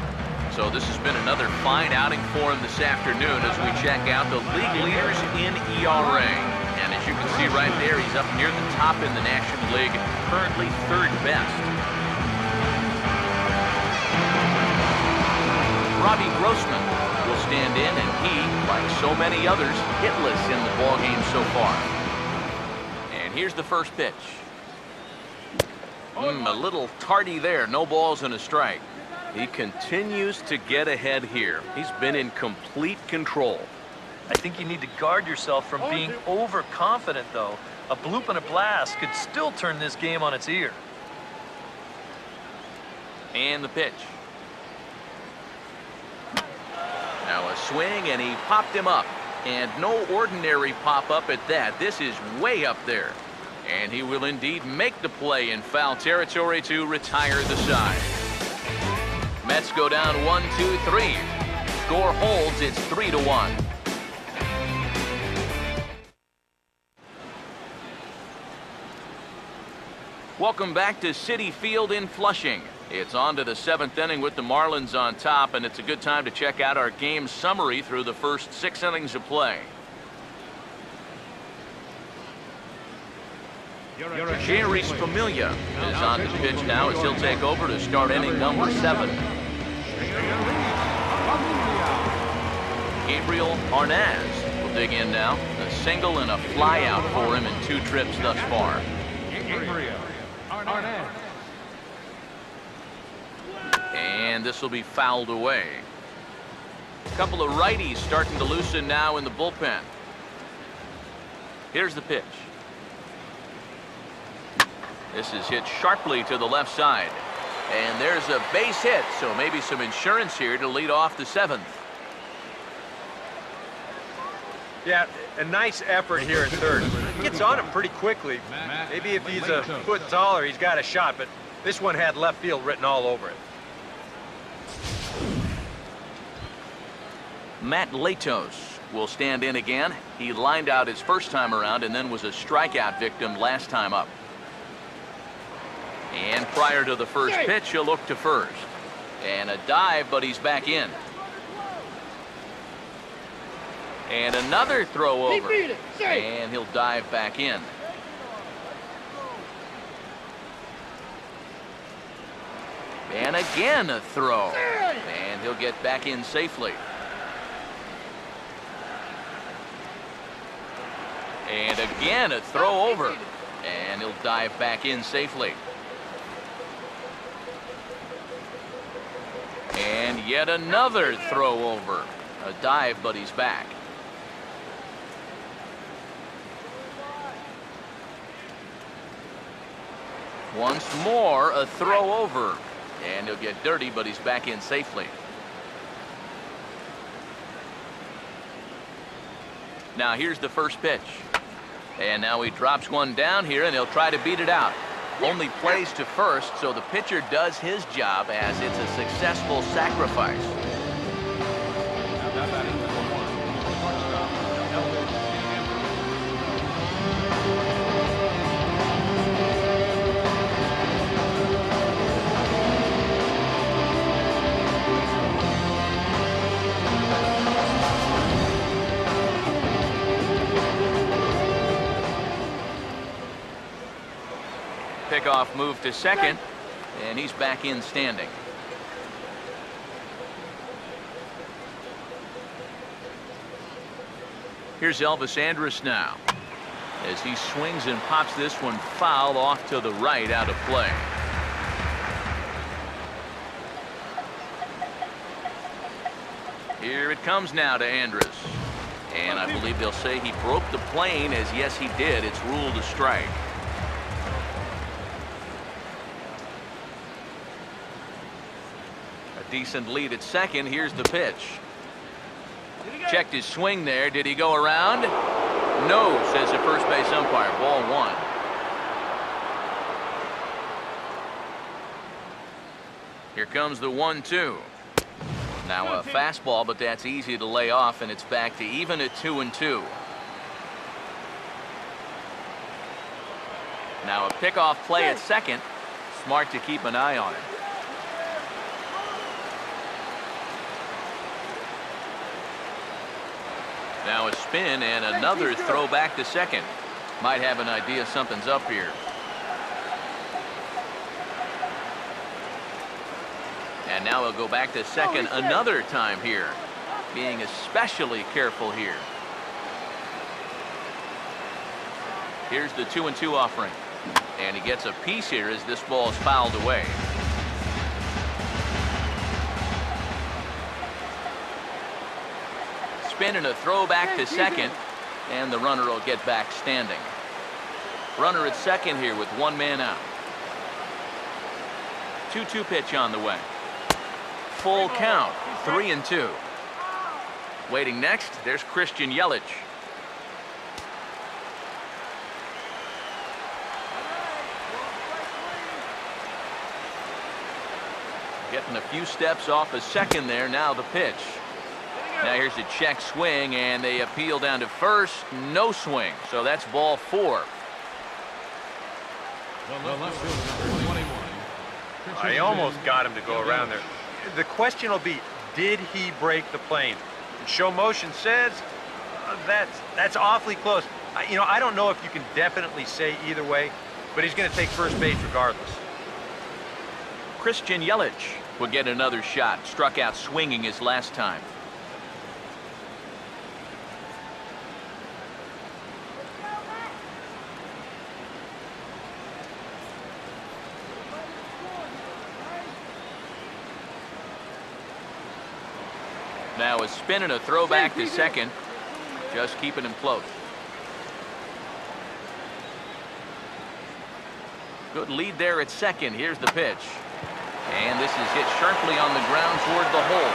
So this has been another fine outing for him this afternoon as we check out the league leaders in ERA. And as you can see right there, he's up near the top in the National League, currently 3rd best. Robbie Grossman will stand in, and he, like so many others, hitless in the ballgame so far. And here's the first pitch. A little tardy there. No balls and a strike. He continues to get ahead here. He's been in complete control. I think you need to guard yourself from being overconfident, though. A bloop and a blast could still turn this game on its ear. And the pitch. Now a swing, and he popped him up. And no ordinary pop-up at that. This is way up there. And he will indeed make the play in foul territory to retire the side. Mets go down 1-2-3. Score holds, it's 3-1. Welcome back to Citi Field in Flushing. It's on to the 7th inning with the Marlins on top, and it's a good time to check out our game summary through the first 6 innings of play. Jeurys Familia is on the pitch now as he'll take over to start inning number 7. Gabriel Arnaz will dig in now. A single and a fly out for him in 2 trips thus far. And this will be fouled away. A couple of righties starting to loosen now in the bullpen. Here's the pitch. This is hit sharply to the left side. And there's a base hit, so maybe some insurance here to lead off the 7th. Yeah, a nice effort here at third. He gets on him pretty quickly. Maybe if he's a foot taller, he's got a shot, but this one had left field written all over it. Matt Latos will stand in again. He lined out his first time around and then was a strikeout victim last time up. And prior to the first pitch, he'll look to first. And a dive, but he's back in. And another throw over. And he'll dive back in. And again a throw. And he'll get back in safely. And again a throw over. And he'll dive back in safely. And yet another throw over. A dive, but he's back. Once more, a throw over. And he'll get dirty, but he's back in safely. Now here's the first pitch. And now he drops one down here, and he'll try to beat it out. Only plays to first, so the pitcher does his job as it's a successful sacrifice. Now batting number 1, shortstop, Elvis Pickoff move to second, and he's back in standing. Here's Elvis Andrus now, as he swings and pops this one foul off to the right, out of play. Here it comes now to Andrus. And I believe they'll say he broke the plane, as yes he did. It's ruled a strike. A decent lead at second. Here's the pitch. Checked his swing there. Did he go around? No, says the first base umpire. Ball 1. Here comes the 1-2. Now a fastball, but that's easy to lay off, and it's back to even at 2-2. Now a pickoff play at second. Smart to keep an eye on it. Now a spin and another throw back to second. Might have an idea something's up here. And now he'll go back to second another time here. Being especially careful here. Here's the 2-2 offering. And he gets a piece here as this ball is fouled away. Spin and a throw back to second, and the runner will get back standing. Runner at second here with one man out. 2-2 pitch on the way. Full count, 3-2. Waiting next, there's Christian Yelich. Getting a few steps off a second there. Now the pitch. Now here's a check swing, and they appeal down to first. No swing, so that's ball 4. The left fielder, number 21. I almost got him to go around there. The question will be, did he break the plane? Show motion says that's awfully close. I don't know if you can definitely say either way, but he's going to take first base regardless. Christian Yelich will get another shot. Struck out swinging his last time. Now a spin and a throw back to second. Just keeping him close. Good lead there at second. Here's the pitch. And this is hit sharply on the ground toward the hole.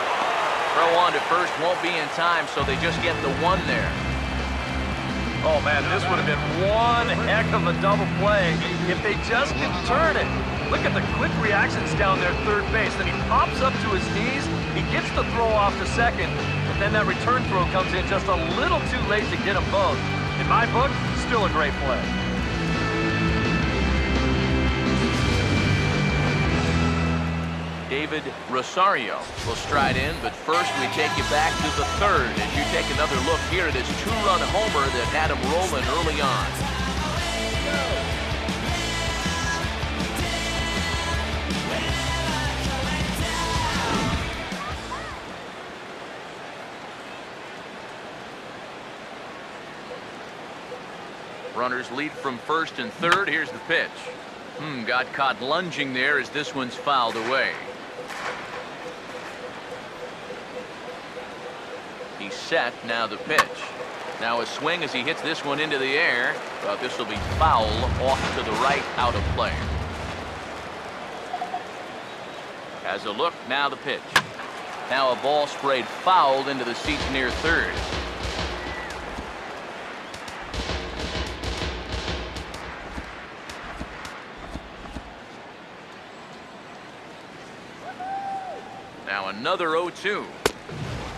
Throw on to first won't be in time, so they just get the 1 there. Oh, man, this would have been one heck of a double play if they just could turn it. Look at the quick reactions down there third base. Then he pops up to his knees. He gets the throw off to second, but then that return throw comes in just a little too late to get them both. In my book, still a great play. David Rosario will stride in, but first we take you back to the third as you take another look here at his 2-run homer that had him rolling early on. Runners lead from first and third. Here's the pitch. Got caught lunging there as this one's fouled away. He's set. Now the pitch. Now a swing as he hits this one into the air. But this will be foul off to the right, out of play. Has a look. Now the pitch. Now a ball sprayed fouled into the seats near third. Now another 0-2.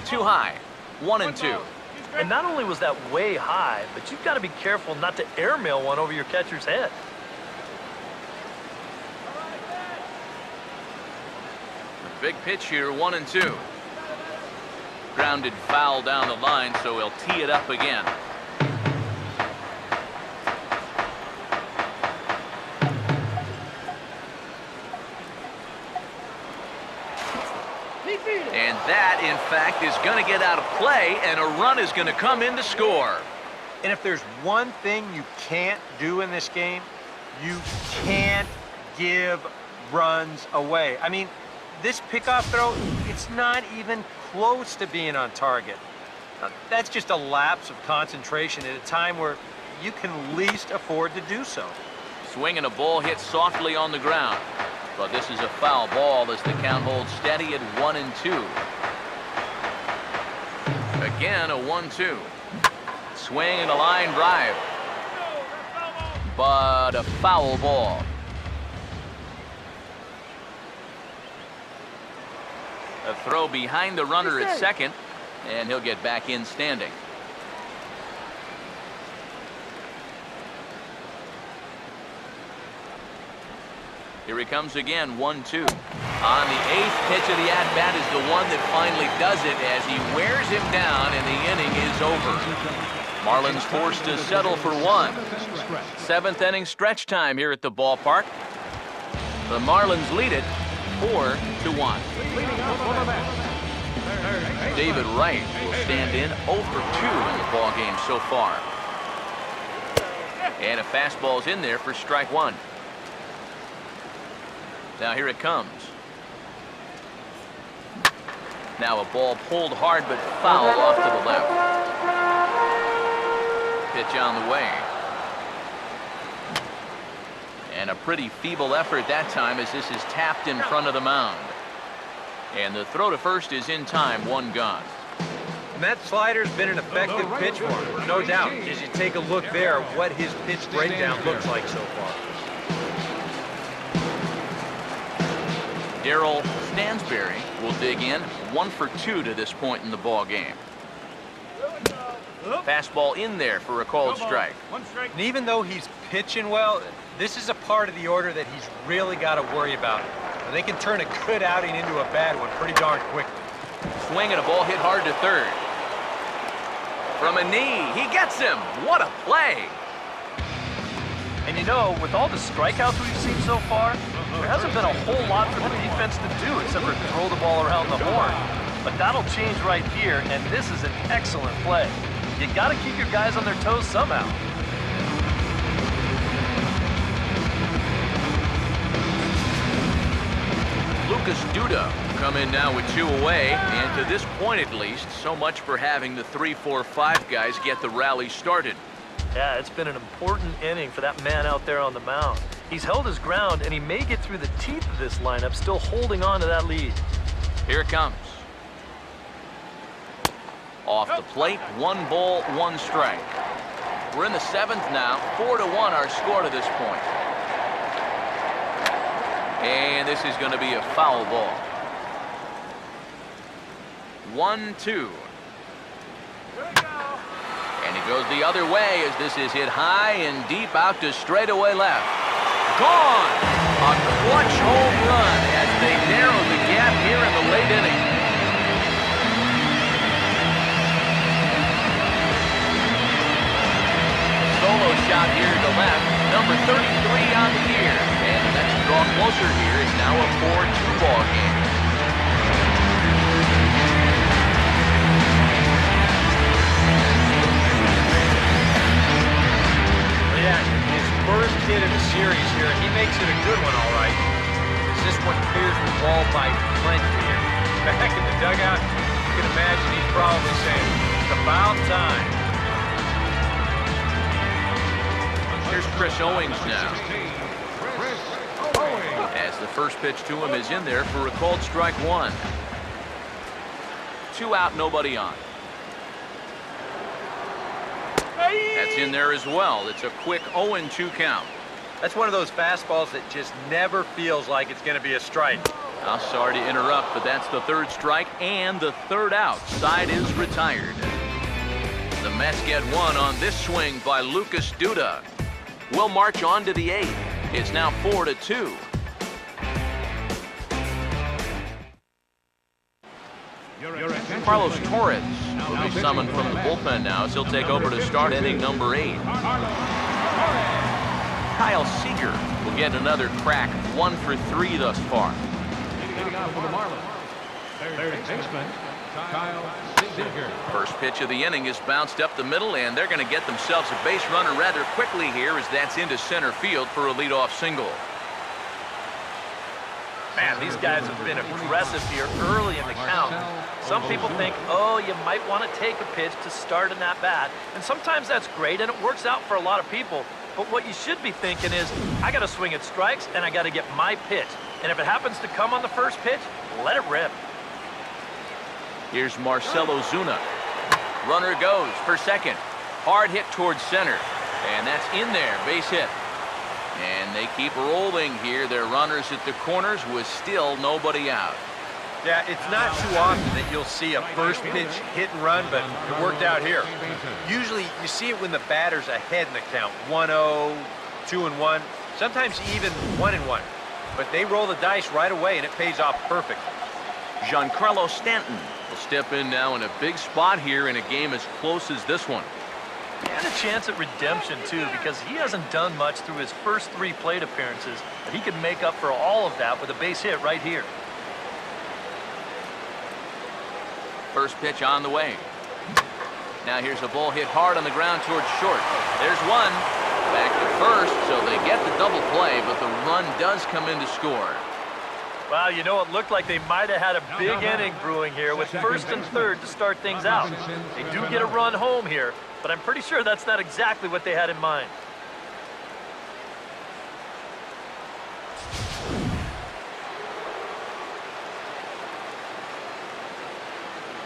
Too high. 1-2. And not only was that way high, but you've got to be careful not to airmail one over your catcher's head. The big pitch here, 1-2. Grounded foul down the line, so he'll tee it up again. And that, in fact, is going to get out of play, and a run is going to come in to score. And if there's one thing you can't do in this game, you can't give runs away. I mean, this pickoff throw, it's not even close to being on target. Now, that's just a lapse of concentration at a time where you can least afford to do so. Swinging a ball hit softly on the ground. But this is a foul ball as the count holds steady at 1-2. Again, a 1-2. Swing and a line drive. But a foul ball. A throw behind the runner at second, and he'll get back in standing. Here he comes again, 1-2. On the 8th pitch of the at-bat is the one that finally does it as he wears him down and the inning is over. Marlins forced to settle for one. 7th inning stretch time here at the ballpark. The Marlins lead it 4-1. David Wright will stand in 0 for 2 in the ball game so far. And a fastball's in there for strike one. Now here it comes. Now a ball pulled hard but foul off to the left. Pitch on the way. And a pretty feeble effort that time as this is tapped in front of the mound. And the throw to first is in time, one gone. And that slider's been an effective pitch for him, no doubt. As you take a look there, what his pitch breakdown looks like so far. Darryl Stansberry will dig in 1 for 2 to this point in the ball game. Fastball in there for a called strike. And even though he's pitching well, this is a part of the order that he's really got to worry about. They can turn a good outing into a bad one pretty darn quickly. Swing and a ball hit hard to third. From a knee, he gets him. What a play. And you know, with all the strikeouts we've seen so far, there hasn't been a whole lot for the defense to do except for throw the ball around the horn. But that'll change right here, and this is an excellent play. You got to keep your guys on their toes somehow. Lucas Duda come in now with 2 away, and to this point at least, so much for having the 3-4-5 guys get the rally started. Yeah, it's been an important inning for that man out there on the mound. He's held his ground, and he may get through the teeth of this lineup, still holding on to that lead. Here it comes. Off the plate, 1 ball, 1 strike. We're in the 7th now, 4-1 our score to this point. And this is going to be a foul ball. 1-2. And he goes the other way as this is hit high and deep out to straightaway left. Gone! A clutch home run as they narrow the gap here in the late inning. Solo shot here to left, number 33 on the year. And the next draw closer here is now a 4-2 ball game. first hit of the series here, and he makes it a good one, all right. This one clears the ball by plenty here. Back in the dugout, you can imagine he's probably saying, it's about time. Here's Chris Owings now. As the first pitch to him is in there for a called strike one. 2 out, nobody on. That's in there as well. It's a quick 0-2 count. That's one of those fastballs that just never feels like it's going to be a strike. I'm sorry to interrupt, but that's the third strike and the third out. Side is retired. The Mets get one on this swing by Lucas Duda. We'll march on to the 8th. It's now 4-2. Carlos Torres will be summoned from the bullpen now as he'll take over to start inning number 8. Kyle Seager will get another crack, 1 for 3 thus far. Leading off for the Marlins, third baseman, Kyle Seager. First pitch of the inning is bounced up the middle, and they're going to get themselves a base runner rather quickly here as that's into center field for a leadoff single. Man, these guys have been aggressive here early in the count. Some people think, oh, you might want to take a pitch to start in that bat. And sometimes that's great, and it works out for a lot of people. But what you should be thinking is, I got to swing at strikes, and I got to get my pitch. And if it happens to come on the first pitch, let it rip. Here's Marcelo Zuna. Runner goes for second. Hard hit towards center. And that's in there, base hit. And they keep rolling here. Their runners at the corners with still nobody out. Yeah, it's not too often that you'll see a first pitch hit and run, but it worked out here. Usually you see it when the batter's ahead in the count. 1-0, 2-1, sometimes even 1-1. But they roll the dice right away, and it pays off perfect. Giancarlo Stanton will step in now in a big spot here in a game as close as this one. And a chance at redemption, too, because he hasn't done much through his first 3 plate appearances, but he could make up for all of that with a base hit right here. First pitch on the way. Now here's a ball hit hard on the ground towards short. There's one. Back to first, so they get the double play, but the run does come in to score. Well, you know, it looked like they might have had a big inning brewing here with first and third to start things out. They do get a run home here, but I'm pretty sure that's not exactly what they had in mind.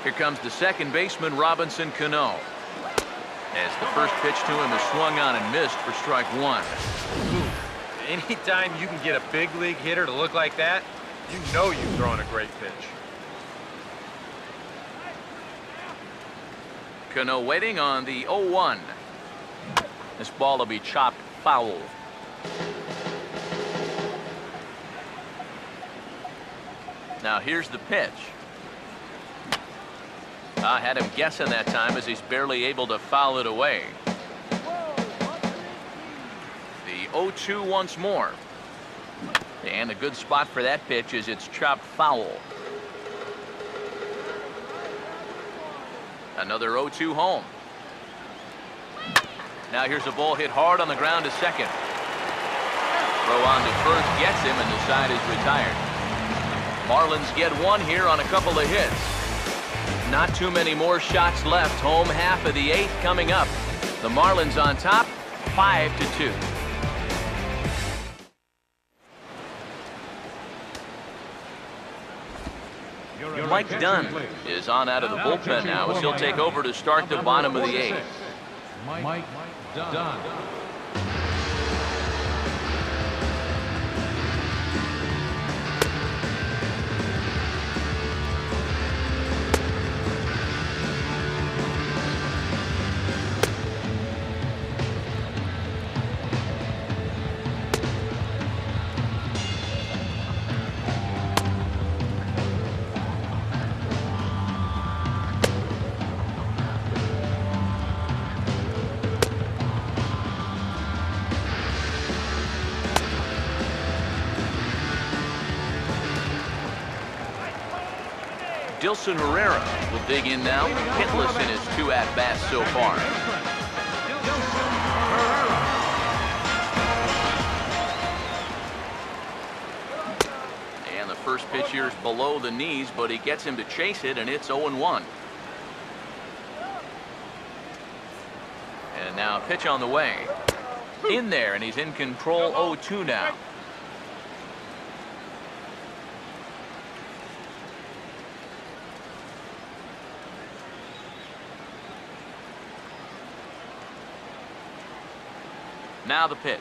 Here comes the second baseman, Robinson Cano. As the first pitch to him is swung on and missed for strike one. Anytime you can get a big league hitter to look like that, you know you've thrown a great pitch. Cano waiting on the 0-1. This ball will be chopped foul. Now here's the pitch. I had him guessing that time as he's barely able to foul it away. The 0-2 once more. And a good spot for that pitch is it's chopped foul. Another 0-2 home. Now here's a ball hit hard on the ground to second. Throw on to first gets him, and the side is retired. Marlins get one here on a couple of hits. Not too many more shots left. Home half of the 8th coming up. The Marlins on top, 5-2. Mike Dunn is on out of the bullpen now as he'll take over to start the bottom of the 8th. Mike Dunn. Dilson Herrera will dig in now, hitless in his 2 at-bats so far. Pitch here's below the knees, but he gets him to chase it, and it's 0-1. And now a pitch on the way. In there, and he's in control. 0-2 now. Now the pitch.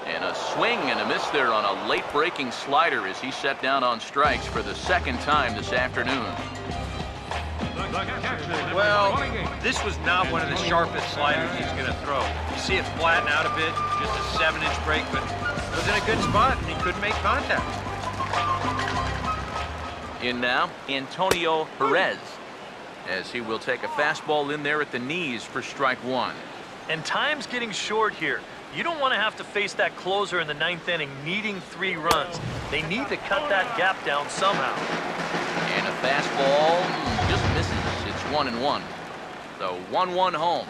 And a swing and a miss there on a late breaking slider as he set down on strikes for the second time this afternoon. Well, this was not one of the sharpest sliders he's going to throw. You see it flatten out a bit, just a 7-inch break, but it was in a good spot and he couldn't make contact. In now, Antonio Perez, as he will take a fastball in there at the knees for strike one. And time's getting short here. You don't want to have to face that closer in the 9th inning needing 3 runs. They need to cut that gap down somehow. And a fastball just misses. It's 1-1. The 1-1 home.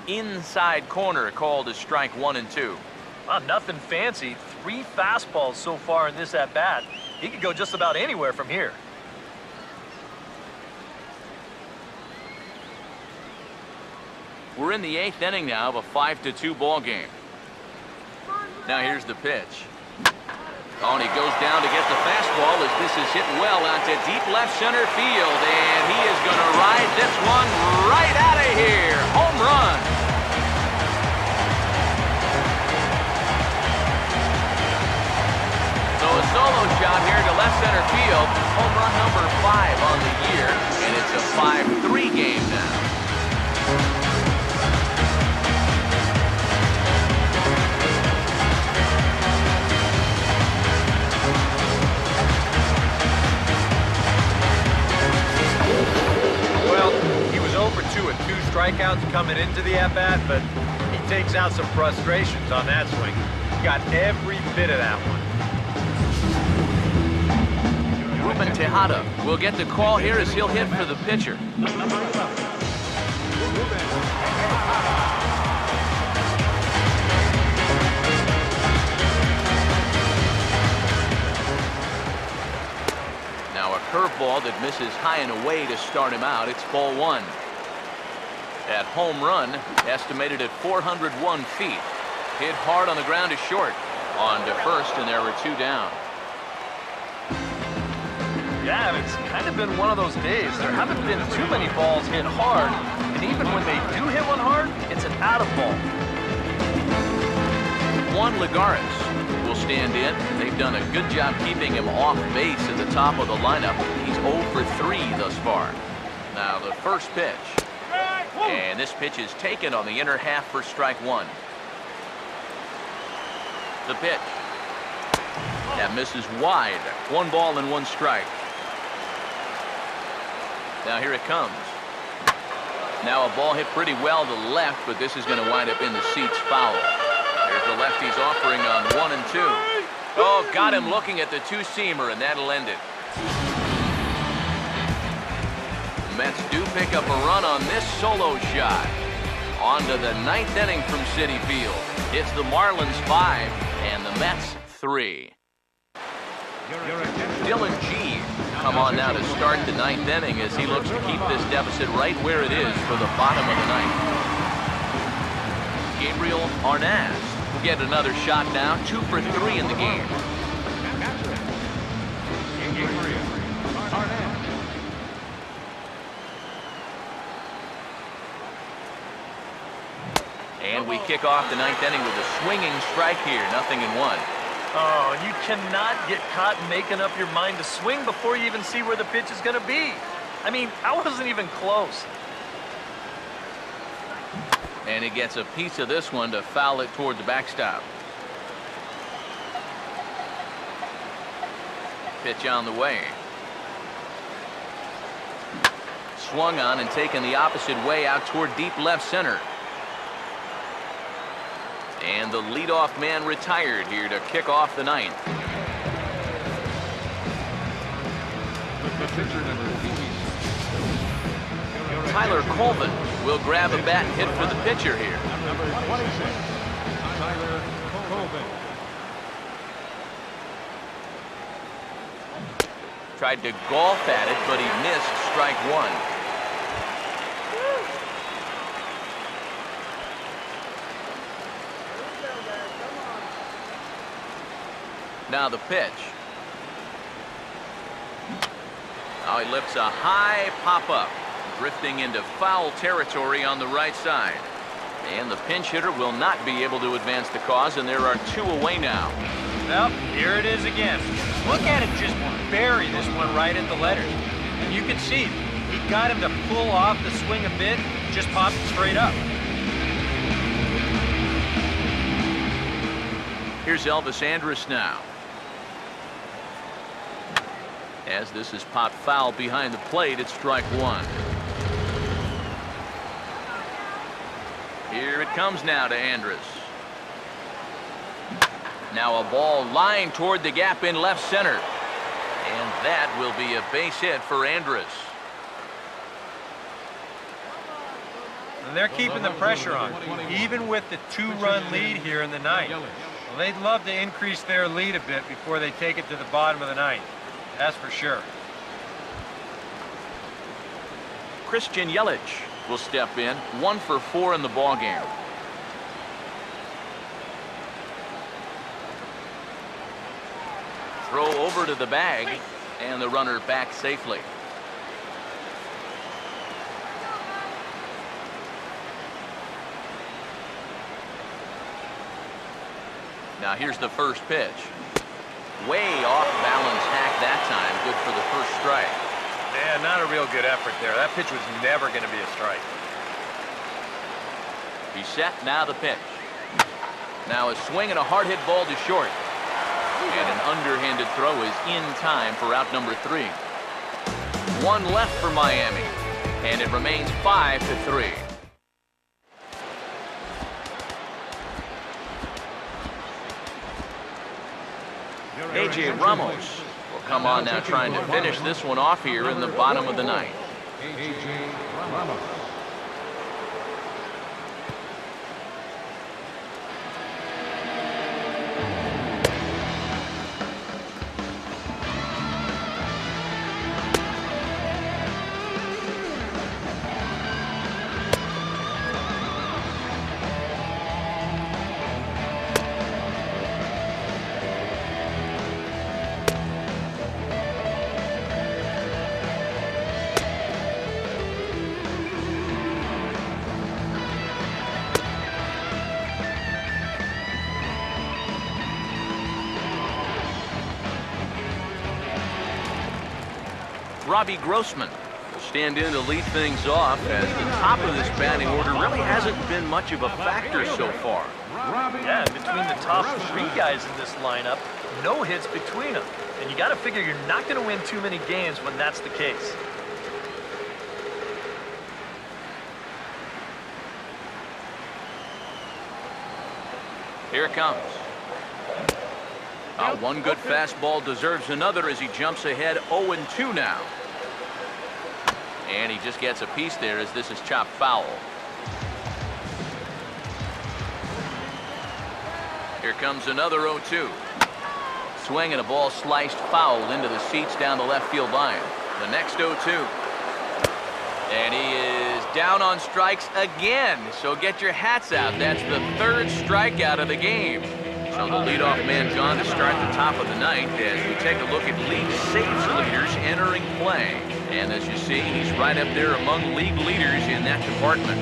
Inside corner called as strike 1 and 2. Nothing fancy. 3 fastballs so far in this at-bat. He could go just about anywhere from here. We're in the 8th inning now of a 5-2 ball game. Now here's the pitch. Oh, and he goes down to get the fastball as this is hit well out to deep left center field, and he is going to ride this one right out of here. Home run. So a solo shot here to left center field. Home run number 5 on the year, and it's a 5-3 game now. Well, he was 0 for 2 with 2 strikeouts coming into the at-bat, but he takes out some frustrations on that swing. He got every bit of that one. Ruben Tejada will get the call here as he'll hit for the pitcher. Now a curveball that misses high and away to start him out. It's ball 1. That home run estimated at 401 feet. Hit hard on the ground to short. On to first, and there were 2 down. Yeah, and it's kind of been one of those days. There haven't been too many balls hit hard, and even when they do hit one hard, it's an out of ball. Juan Lagares will stand in. They've done a good job keeping him off base at the top of the lineup. He's 0 for 3 thus far. Now the first pitch. And this pitch is taken on the inner half for strike 1. The pitch. That misses wide. 1 ball and 1 strike. Now here it comes. Now a ball hit pretty well to the left, but this is going to wind up in the seats foul. There's the lefty's offering on 1 and 2. Oh, got him looking at the 2-seamer, and that'll end it. The Mets do pick up a run on this solo shot. On to the 9th inning from Citi Field. It's the Marlins 5 and the Mets 3. Dylan G come on now to start the 9th inning as he looks to keep this deficit right where it is for the bottom of the 9th. Gabriel Arnaz will get another shot now, 2 for 3 in the game. And we kick off the 9th inning with a swinging strike here, 0-1. Oh, you cannot get caught making up your mind to swing before you even see where the pitch is going to be. I mean, I wasn't even close. And he gets a piece of this one to foul it toward the backstop. Pitch on the way. Swung on and taken the opposite way out toward deep left center. And the leadoff man retired here to kick off the 9th. Tyler Colvin will grab a bat and hit for the pitcher here. Number 26, Tyler Colvin. Tried to golf at it, but he missed strike one. Now the pitch. Now he lifts a high pop-up, drifting into foul territory on the right side. And the pinch hitter will not be able to advance the cause, and there are two away now. Well, here it is again. Look at him just bury this one right at the letters. And you can see he got him to pull off the swing a bit, just popped it straight up. Here's Elvis Andrus now. As this is popped foul behind the plate, it's strike one. Here it comes now to Andrus. Now a ball lined toward the gap in left center. And that will be a base hit for Andrus. And they're keeping the pressure on, even with the two-run lead here in the ninth. Well, they'd love to increase their lead a bit before they take it to the bottom of the ninth. That's for sure. Christian Yelich will step in, 1 for 4 in the ballgame. Throw over to the bag, and the runner back safely. Now here's the first pitch. Way off balance hack that time. Good for the first strike. Yeah, not a real good effort there. That pitch was never going to be a strike. He's set, now the pitch. Now a swing and a hard hit ball to short. And an underhanded throw is in time for out number 3. One left for Miami. And it remains 5-3. A.J. Ramos will come on now, trying to finish this one off here in the bottom of the ninth. A.J. Ramos. Robbie Grossman will stand in to lead things off, as the top of this batting order really hasn't been much of a factor so far. Yeah, and between the top 3 guys in this lineup, no hits between them. And you got to figure you're not going to win too many games when that's the case. Here it comes. One good fastball deserves another as he jumps ahead 0-2 now. And he just gets a piece there as this is chopped foul. Here comes another 0-2. Swing and a ball sliced foul into the seats down the left field line. The next 0-2. And he is down on strikes again. So get your hats out. That's the 3rd strikeout of the game. So the leadoff man gone to start the top of the ninth as we take a look at league saves leaders entering play. And as you see, he's right up there among league leaders in that department.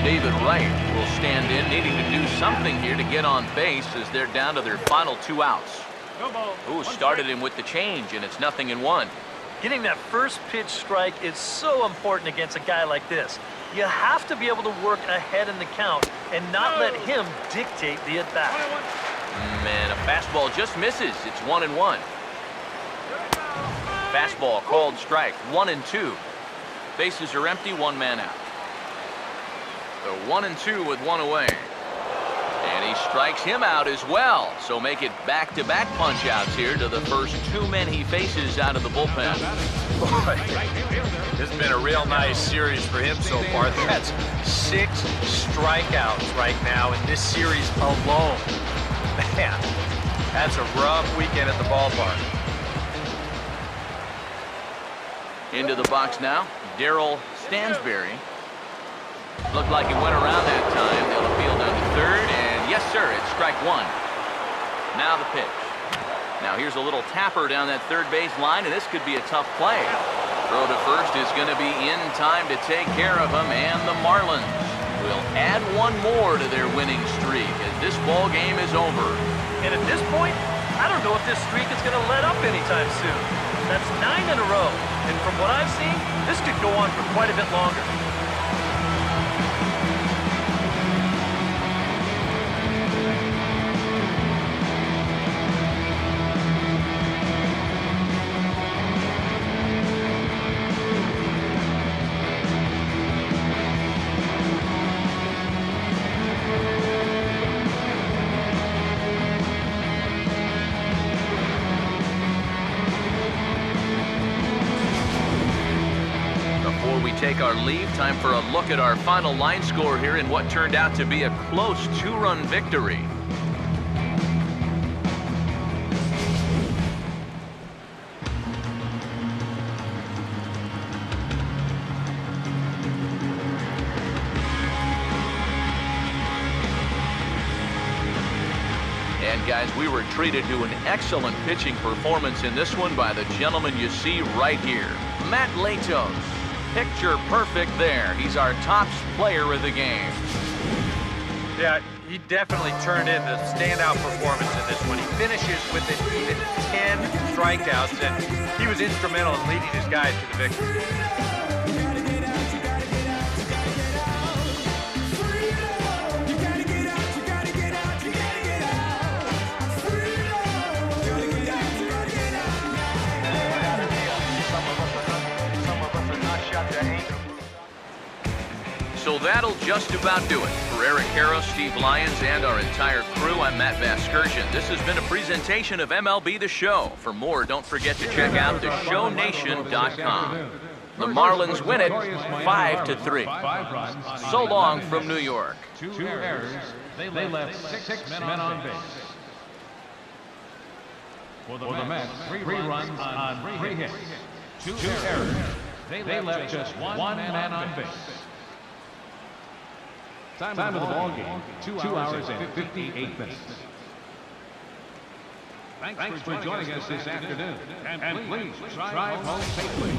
David Wright will stand in, needing to do something here to get on base as they're down to their final 2 outs. Who started him with the change, and it's 0-1. Getting that first pitch strike is so important against a guy like this. You have to be able to work ahead in the count and not let him dictate the at-bat. Man, a fastball just misses. It's 1-1. Fastball called strike, 1-2. Bases are empty, 1 man out. So 1-2 with 1 away. And he strikes him out as well. So make it back-to-back punch-outs here to the first 2 men he faces out of the bullpen. Boy, this has been a real nice series for him so far. That's 6 strikeouts right now in this series alone. Man, that's a rough weekend at the ballpark. Into the box now, Darryl Stansberry. Looked like he went around that time. They'll appeal down to third, and yes, sir, it's strike one. Now the pitch. Now here's a little tapper down that third base line, and this could be a tough play. Throw to first is going to be in time to take care of him, and the Marlins will add one more to their winning streak as this ball game is over. And at this point, I don't know if this streak is going to let up anytime soon. That's 9 in a row. And from what I've seen, this could go on for quite a bit longer. Before we take our leave, time for a look at our final line score here in what turned out to be a close 2-run victory. And guys, we were treated to an excellent pitching performance in this one by the gentleman you see right here, Matt Latos. Picture perfect there. He's our top player of the game. Yeah, he definitely turned in the standout performance in this one. He finishes with an even 10 strikeouts, and he was instrumental in leading his guys to the victory. So that'll just about do it. For Eric Harrow, Steve Lyons, and our entire crew, I'm Matt Vasgersian. This has been a presentation of MLB The Show. For more, don't forget to check out theshownation.com. The Marlins win it 5-3. So long from New York. 2 errors. They left 6 men on base. For the Mets, 3 runs on 3 hits. 2 errors. They left just 1 man on base. Time of the ball game, 2 hours and 58 minutes. Thanks for joining us this afternoon. And please drive home safely.